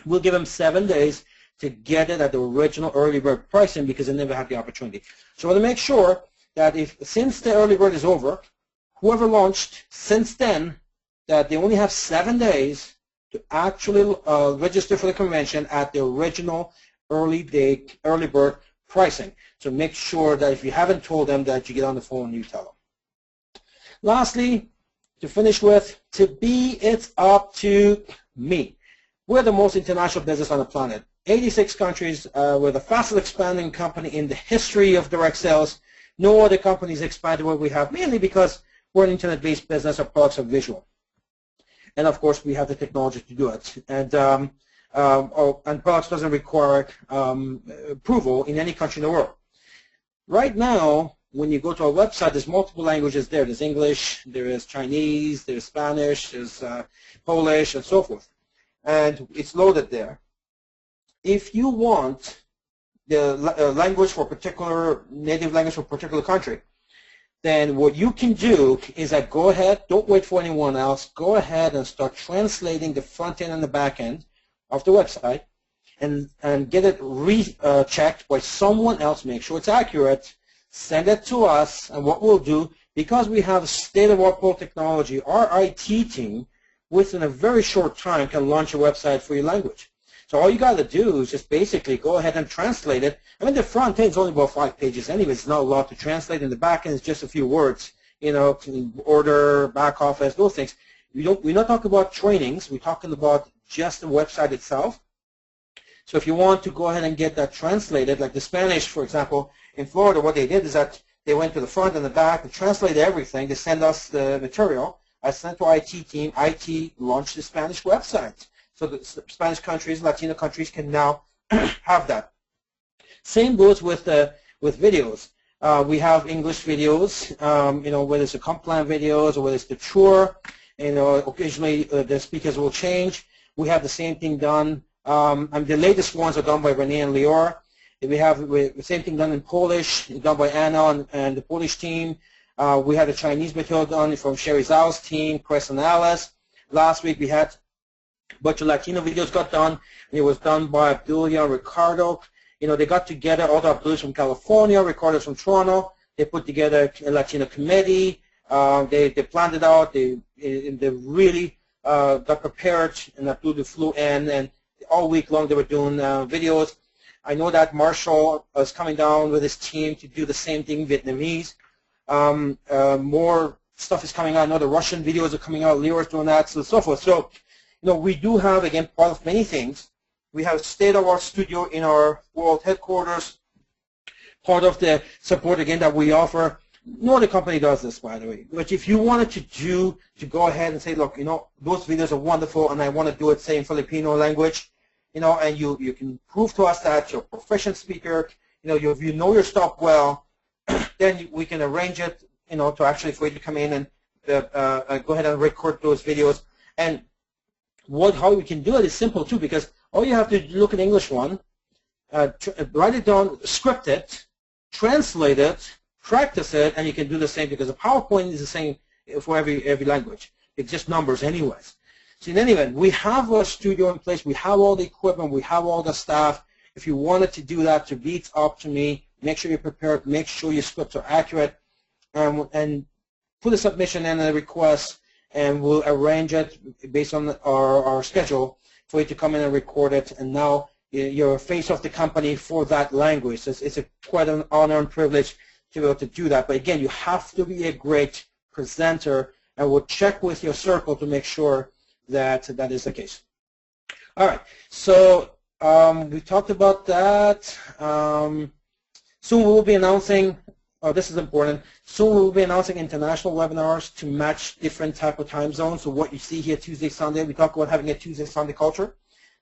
We'll give them 7 days to get it at the original early bird pricing because they never had the opportunity. So we want to make sure that since the early bird is over, whoever launched since then, that they only have 7 days to actually register for the convention at the original early bird pricing. So make sure that if you haven't told them, that you get on the phone and you tell them. Lastly, to finish with, it's up to me. We're the most international business on the planet. 86 countries. We're the fastest expanding company in the history of direct sales. No other companies expanded what we have, mainly because we're an internet-based business. Our products are visual. And of course, we have the technology to do it. And products doesn't require approval in any country in the world. Right now, when you go to our website, there's multiple languages there. There's English, there is Chinese, there's Spanish, there's Polish, and so forth. And it's loaded there. If you want the language for native language for a particular country, then what you can do is that go ahead, don't wait for anyone else, go ahead and start translating the front end and the back end of the website and get it rechecked by someone else, make sure it's accurate, send it to us, and what we'll do, because we have state-of-the-art technology, our IT team, within a very short time, can launch a website for your language. So all you got to do is just basically go ahead and translate it. I mean, the front end is only about 5 pages anyway. It's not a lot to translate. In the back end, it's just a few words, order, back office, those things. We're not talking about trainings. We're talking about just the website itself. So if you want to go ahead and get that translated, like the Spanish, for example, in Florida, what they did is that they went to the front and the back and translated everything. They sent us the material. I sent to IT team. IT launched the Spanish website. So the Spanish countries, Latino countries can now have that. Same goes with videos. We have English videos, whether it's the comp plan videos or whether it's the tour. Occasionally the speakers will change. We have the same thing done. And the latest ones are done by Renee and Lior. We have the same thing done in Polish, done by Anna and the Polish team. We had a Chinese material done from Sherry Zhao's team, Chris and Alice. Last week we had a bunch of Latino videos got done. It was done by Abdulia and Ricardo. They got together, all the Abdulias from California, Ricardo's from Toronto. They put together a Latino committee. They planned it out. They really got prepared, and Abdul flew in, and all week long they were doing videos. I know that Marshall is coming down with his team to do the same thing, Vietnamese. More stuff is coming out. I know the Russian videos are coming out. Leo's doing that, so forth. So, we do have, again, part of many things. We have a state-of-the-art studio in our world headquarters. Part of the support, again, that we offer. No other company does this, by the way. But if you wanted to go ahead and say, look, those videos are wonderful, and I want to do it, say, in Filipino language, and you can prove to us that you're a proficient speaker, you know your stuff well, then we can arrange it, to actually for you to come in and go ahead and record those videos. And how we can do it is simple too, because all you have to look at the English one, write it down, script it, translate it, practice it, and you can do the same, because the PowerPoint is the same for every language. It's just numbers anyways. So in any event, we have a studio in place, we have all the equipment, we have all the staff. If you wanted to do that, to reach up to me, make sure you're prepared, make sure your scripts are accurate, and put a submission and a request, and we'll arrange it based on our schedule for you to come in and record it. And now you're face of the company for that language. It's quite an honor and privilege to be able to do that. But again, you have to be a great presenter, and we'll check with your circle to make sure that that is the case. All right, so we talked about that. Soon we will be announcing, this is important, soon we will be announcing international webinars to match different type of time zones. So what you see here Tuesday, Sunday, we talk about having a Tuesday, Sunday culture,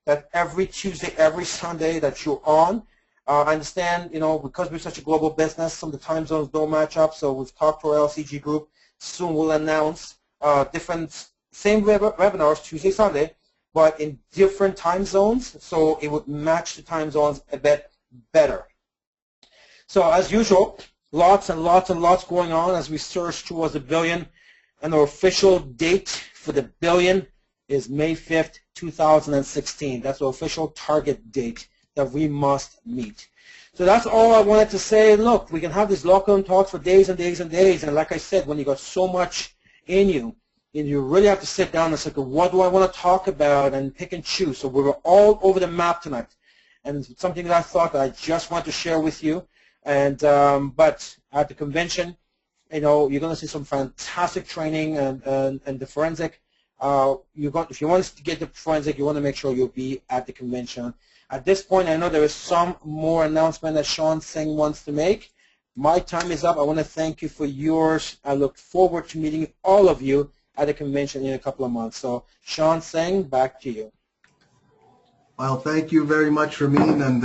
that every Tuesday, every Sunday that you're on. I understand, because we're such a global business, some of the time zones don't match up, so we've talked to our LCG group. Soon we'll announce same webinars, Tuesday, Sunday, but in different time zones, so it would match the time zones a bit better. So as usual, lots and lots and lots going on as we surge towards the billion, and our official date for the billion is May 5th, 2016. That's the official target date that we must meet. So that's all I wanted to say. Look, we can have these lockdown talks for days and days and days, and like I said, when you got so much in you, and you really have to sit down and say, what do I want to talk about, and pick and choose. So we were all over the map tonight, and it's something that I thought that I just want to share with you. And but at the convention, you're going to see some fantastic training, and the forensic. If you want to get the forensic, you want to make sure you'll be at the convention. At this point, I know there is some more announcement that Sean Singh wants to make. My time is up. I want to thank you for yours. I look forward to meeting all of you at the convention in a couple of months. So, Sean Singh, back to you. Well, thank you very much, Ramin, and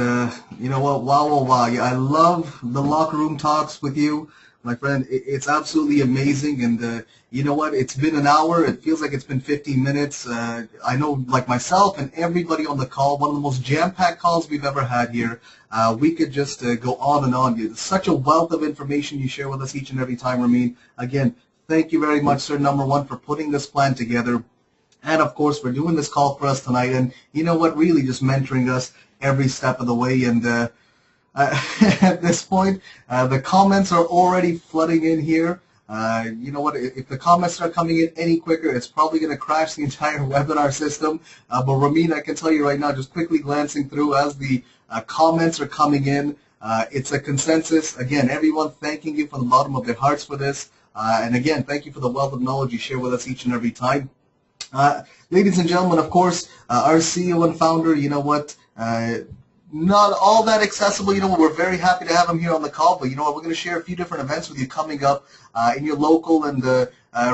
you know what, wow. I love the locker room talks with you, my friend. It's absolutely amazing, and you know what, it's been an hour. It feels like it's been 15 minutes. I know, like myself and everybody on the call, one of the most jam-packed calls we've ever had here. We could just go on and on. It's such a wealth of information you share with us each and every time, Ramin. Again, thank you very much, sir, number one, for putting this plan together. And, of course, for doing this call for us tonight. And you know what, really just mentoring us every step of the way. And at this point, the comments are already flooding in here. You know what, if the comments start coming in any quicker, it's probably going to crash the entire webinar system. But Ramin, I can tell you right now, just quickly glancing through as the comments are coming in, it's a consensus. Again, everyone thanking you from the bottom of their hearts for this. And again, thank you for the wealth of knowledge you share with us each and every time. Ladies and gentlemen, of course, our CEO and founder, you know what, not all that accessible. You know, we're very happy to have him here on the call, but you know what, we're going to share a few different events with you coming up in your local and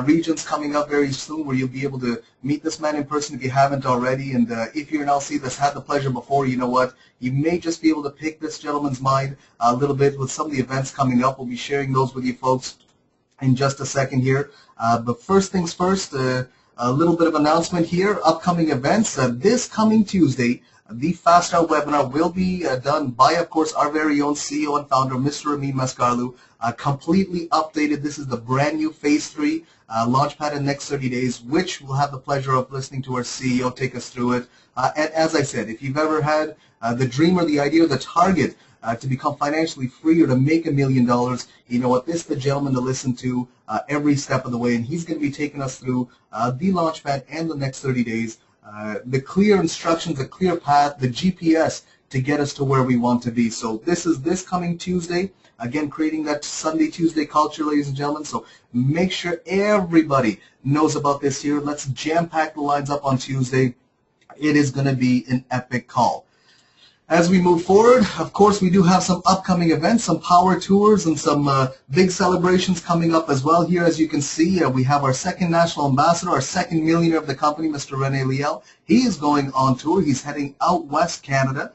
regions coming up very soon, where you'll be able to meet this man in person if you haven't already. And if you're an LC that's had the pleasure before, you know what, you may just be able to pick this gentleman's mind a little bit with some of the events coming up. We'll be sharing those with you folks in just a second here. But first things first, a little bit of announcement here, upcoming events. This coming Tuesday, The Fast Out webinar will be done by, of course, our very own CEO and founder, Mr. Ramin Mesgarlou, completely updated. This is the brand new Phase 3 launchpad in the next 30 days, which we'll have the pleasure of listening to our CEO take us through it. And as I said, if you've ever had the dream or the idea or the target to become financially free or to make $1 million, you know what, this is the gentleman to listen to every step of the way, and he's going to be taking us through the launchpad and the next 30 days, the clear instructions, the clear path, the GPS to get us to where we want to be. So this is this coming Tuesday, again, creating that Sunday, Tuesday culture, ladies and gentlemen. So make sure everybody knows about this here. Let's jam-pack the lines up on Tuesday. It is going to be an epic call. As we move forward, of course, we do have some upcoming events, some power tours, and some big celebrations coming up as well. Here, as you can see, we have our second national ambassador, our second millionaire of the company, Mr. Rene Liel. He is going on tour. He's heading out west Canada.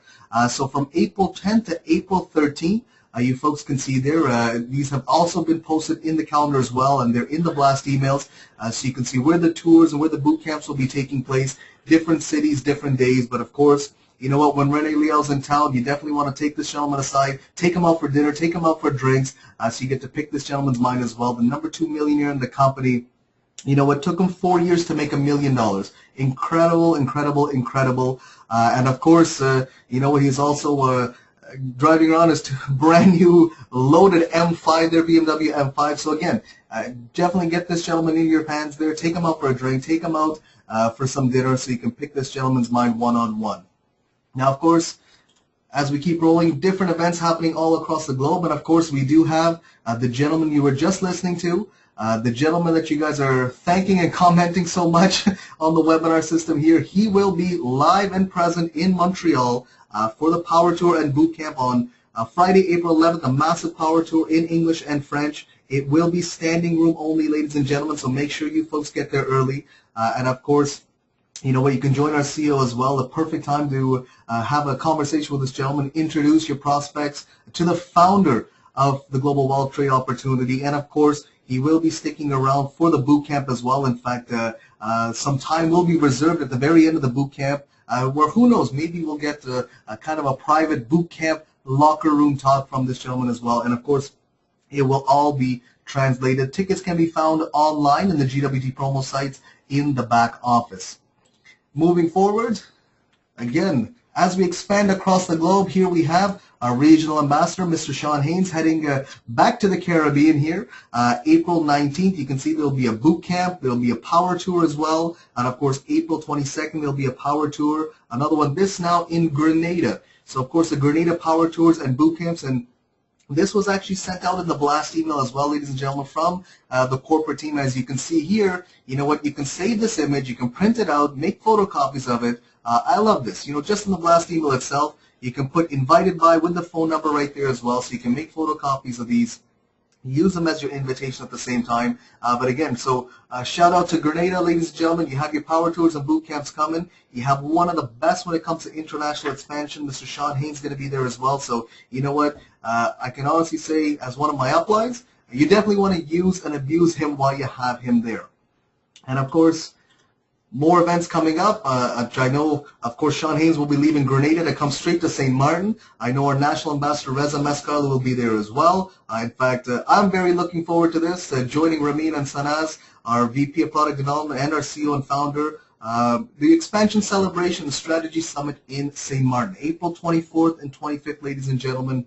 So from April 10th to April 13th, you folks can see there. These have also been posted in the calendar as well, and they're in the blast emails. So you can see where the tours and where the boot camps will be taking place, different cities, different days. But of course, you know what, when Rene Liel's in town, you definitely want to take this gentleman aside, take him out for dinner, take him out for drinks, so you get to pick this gentleman's mind as well. The number 2 millionaire in the company. You know, it took him 4 years to make $1 million. Incredible, incredible, incredible. And of course, you know what, he's also driving around his brand new loaded M5, their BMW M5. So again, definitely get this gentleman in your hands there. Take him out for a drink. Take him out for some dinner so you can pick this gentleman's mind one-on-one. Now, of course, as we keep rolling, different events happening all across the globe. And of course, we do have the gentleman you were just listening to, the gentleman that you guys are thanking and commenting so much on the webinar system here. He will be live and present in Montreal for the Power Tour and Boot Camp on Friday, April 11th, a massive Power Tour in English and French. It will be standing room only, ladies and gentlemen, so make sure you folks get there early. And of course, you know what, you can join our CEO as well. The perfect time to have a conversation with this gentleman, introduce your prospects to the founder of the Global Wealth Trade Opportunity. And of course, he will be sticking around for the boot camp as well. In fact, some time will be reserved at the very end of the boot camp where, who knows, maybe we'll get a kind of a private boot camp locker room talk from this gentleman as well. And of course, it will all be translated. Tickets can be found online in the GWT promo sites in the back office. Moving forward, again, as we expand across the globe, here we have our regional ambassador, Mr. Sean Haynes, heading back to the Caribbean here. April 19th, you can see there will be a boot camp. There will be a power tour as well. And of course, April 22nd, there will be a power tour. Another one, this now in Grenada. So of course, the Grenada power tours and boot camps, and this was actually sent out in the blast email as well, ladies and gentlemen, from the corporate team. As you can see here, you know what, you can save this image, you can print it out, make photocopies of it. I love this. You know, just in the blast email itself, you can put invited by with the phone number right there as well, so you can make photocopies of these, use them as your invitation at the same time. But again, so shout out to Grenada, ladies and gentlemen. You have your power tours and boot camps coming. You have one of the best when it comes to international expansion. Mr. Sean Haynes going to be there as well. So you know what? I can honestly say, as one of my uplines, you definitely want to use and abuse him while you have him there. And of course, more events coming up. I know, of course, Sean Haynes will be leaving Grenada to come straight to St. Martin. I know our national ambassador, Ramin Mesgarlou, will be there as well. In fact, I'm very looking forward to this, joining Ramin and Sanaz, our VP of Product Development and our CEO and founder, the Expansion Celebration and Strategy Summit in St. Martin, April 24th and 25th, ladies and gentlemen.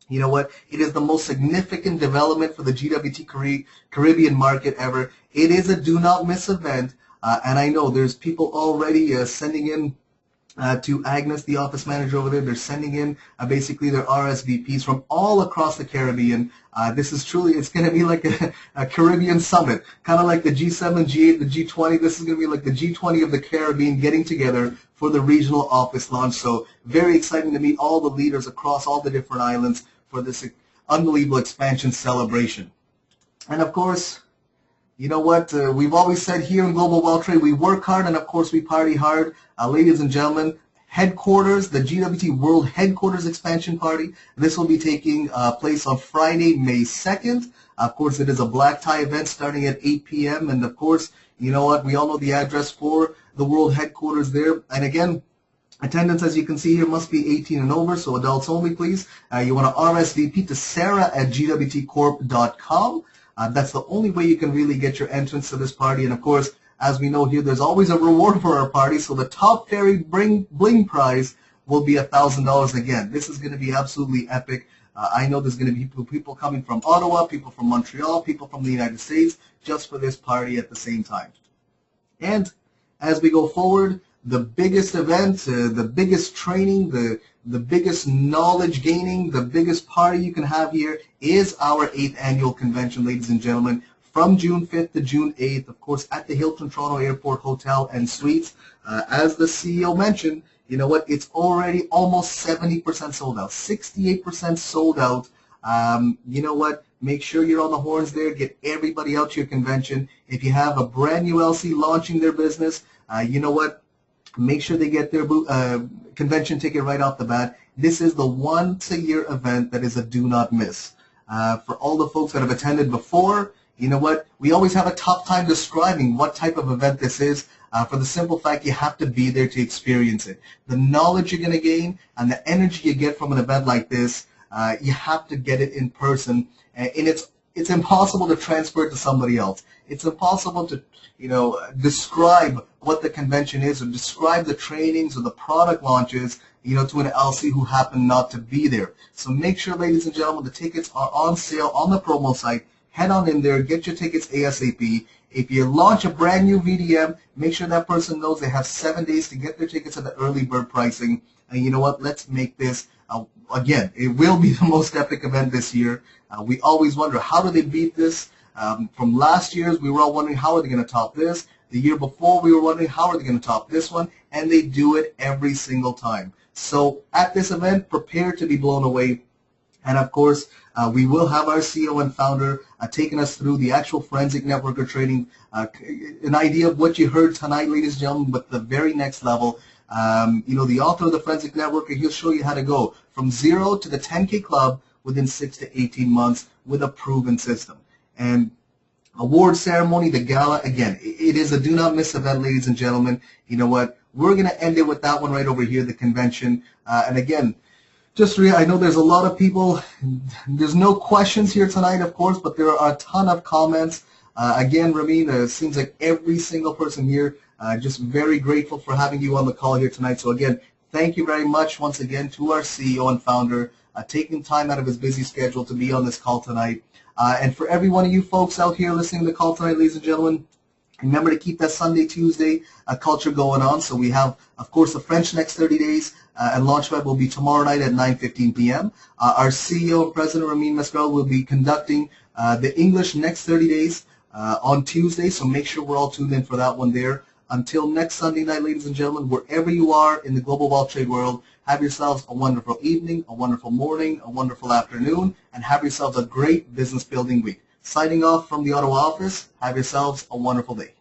You know what? It is the most significant development for the GWT Caribbean market ever. It is a do-not-miss event. And I know there's people already sending in to Agnes, the office manager over there. They're sending in basically their RSVPs from all across the Caribbean. This is truly, it's going to be like a Caribbean summit, kind of like the G7, G8, the G20. This is going to be like the G20 of the Caribbean getting together for the regional office launch. So very exciting to meet all the leaders across all the different islands for this unbelievable expansion celebration. And of course, you know what, we've always said here in Global Wealth Trade, we work hard and of course we party hard. Ladies and gentlemen, headquarters, the GWT World Headquarters Expansion Party, this will be taking place on Friday, May 2nd. Of course, it is a black tie event starting at 8 p.m. And of course, you know what, we all know the address for the World Headquarters there. And again, Attendance, as you can see here, must be 18 and over, so adults only, please. You want to RSVP to sarah@gwtcorp.com. That's the only way you can really get your entrance to this party. And of course, as we know here, there's always a reward for our party. So the top fairy bling prize will be $1,000 again. This is going to be absolutely epic. I know there's going to be people coming from Ottawa, people from Montreal, people from the United States, just for this party at the same time. And as we go forward, the biggest event, the biggest training, the biggest knowledge gaining, the biggest party you can have here is our 8th annual convention, ladies and gentlemen, from June 5th to June 8th, of course, at the Hilton Toronto Airport Hotel and Suites. As the CEO mentioned, you know what, it's already almost 70% sold out, 68% sold out. You know what, make sure you're on the horns there, get everybody out to your convention. If you have a brand new LC launching their business, you know what, make sure they get their convention ticket right off the bat. This is the once-a-year event that is a do not miss. For all the folks that have attended before, you know what, we always have a tough time describing what type of event this is, for the simple fact you have to be there to experience it. The knowledge you're going to gain and the energy you get from an event like this, you have to get it in person, and it's impossible to transfer it to somebody else. It's impossible to, you know, describe what the convention is or describe the trainings or the product launches, you know, to an LC who happen not to be there. So make sure, ladies and gentlemen, the tickets are on sale on the promo site. Head on in there, get your tickets ASAP. If you launch a brand new VDM, make sure that person knows they have 7 days to get their tickets at the early bird pricing. And you know what, let's make this, again, it will be the most epic event this year. We always wonder, how do they beat this? From last year's, we were all wondering, how are they going to top this? The year before, we were wondering, how are they going to top this one? And they do it every single time. So at this event, prepare to be blown away. And of course, we will have our CEO and founder taking us through the actual forensic networker training, an idea of what you heard tonight, ladies and gentlemen, but the very next level. You know, the author of the forensic networker, he'll show you how to go from 0 to the 10K club within 6 to 18 months with a proven system. And award ceremony, the gala, again, it is a do not miss event, ladies and gentlemen. You know what, we're going to end it with that one right over here, the convention. And again, I know there's a lot of people, there's no questions here tonight, of course, but there are a ton of comments. Again, Ramin, it seems like every single person here, just very grateful for having you on the call here tonight. So again, thank you very much once again to our CEO and founder, taking time out of his busy schedule to be on this call tonight. And for every one of you folks out here listening to the call tonight, ladies and gentlemen, remember to keep that Sunday, Tuesday culture going on. So we have, of course, the French next 30 days, and Launchpad will be tomorrow night at 9:15 p.m. Our CEO and President, Ramin Mesgarlou, will be conducting the English next 30 days on Tuesday. So make sure we're all tuned in for that one there. Until next Sunday night, ladies and gentlemen, wherever you are in the global wealth trade world, have yourselves a wonderful evening, a wonderful morning, a wonderful afternoon, and have yourselves a great business building week. Signing off from the Ottawa office, have yourselves a wonderful day.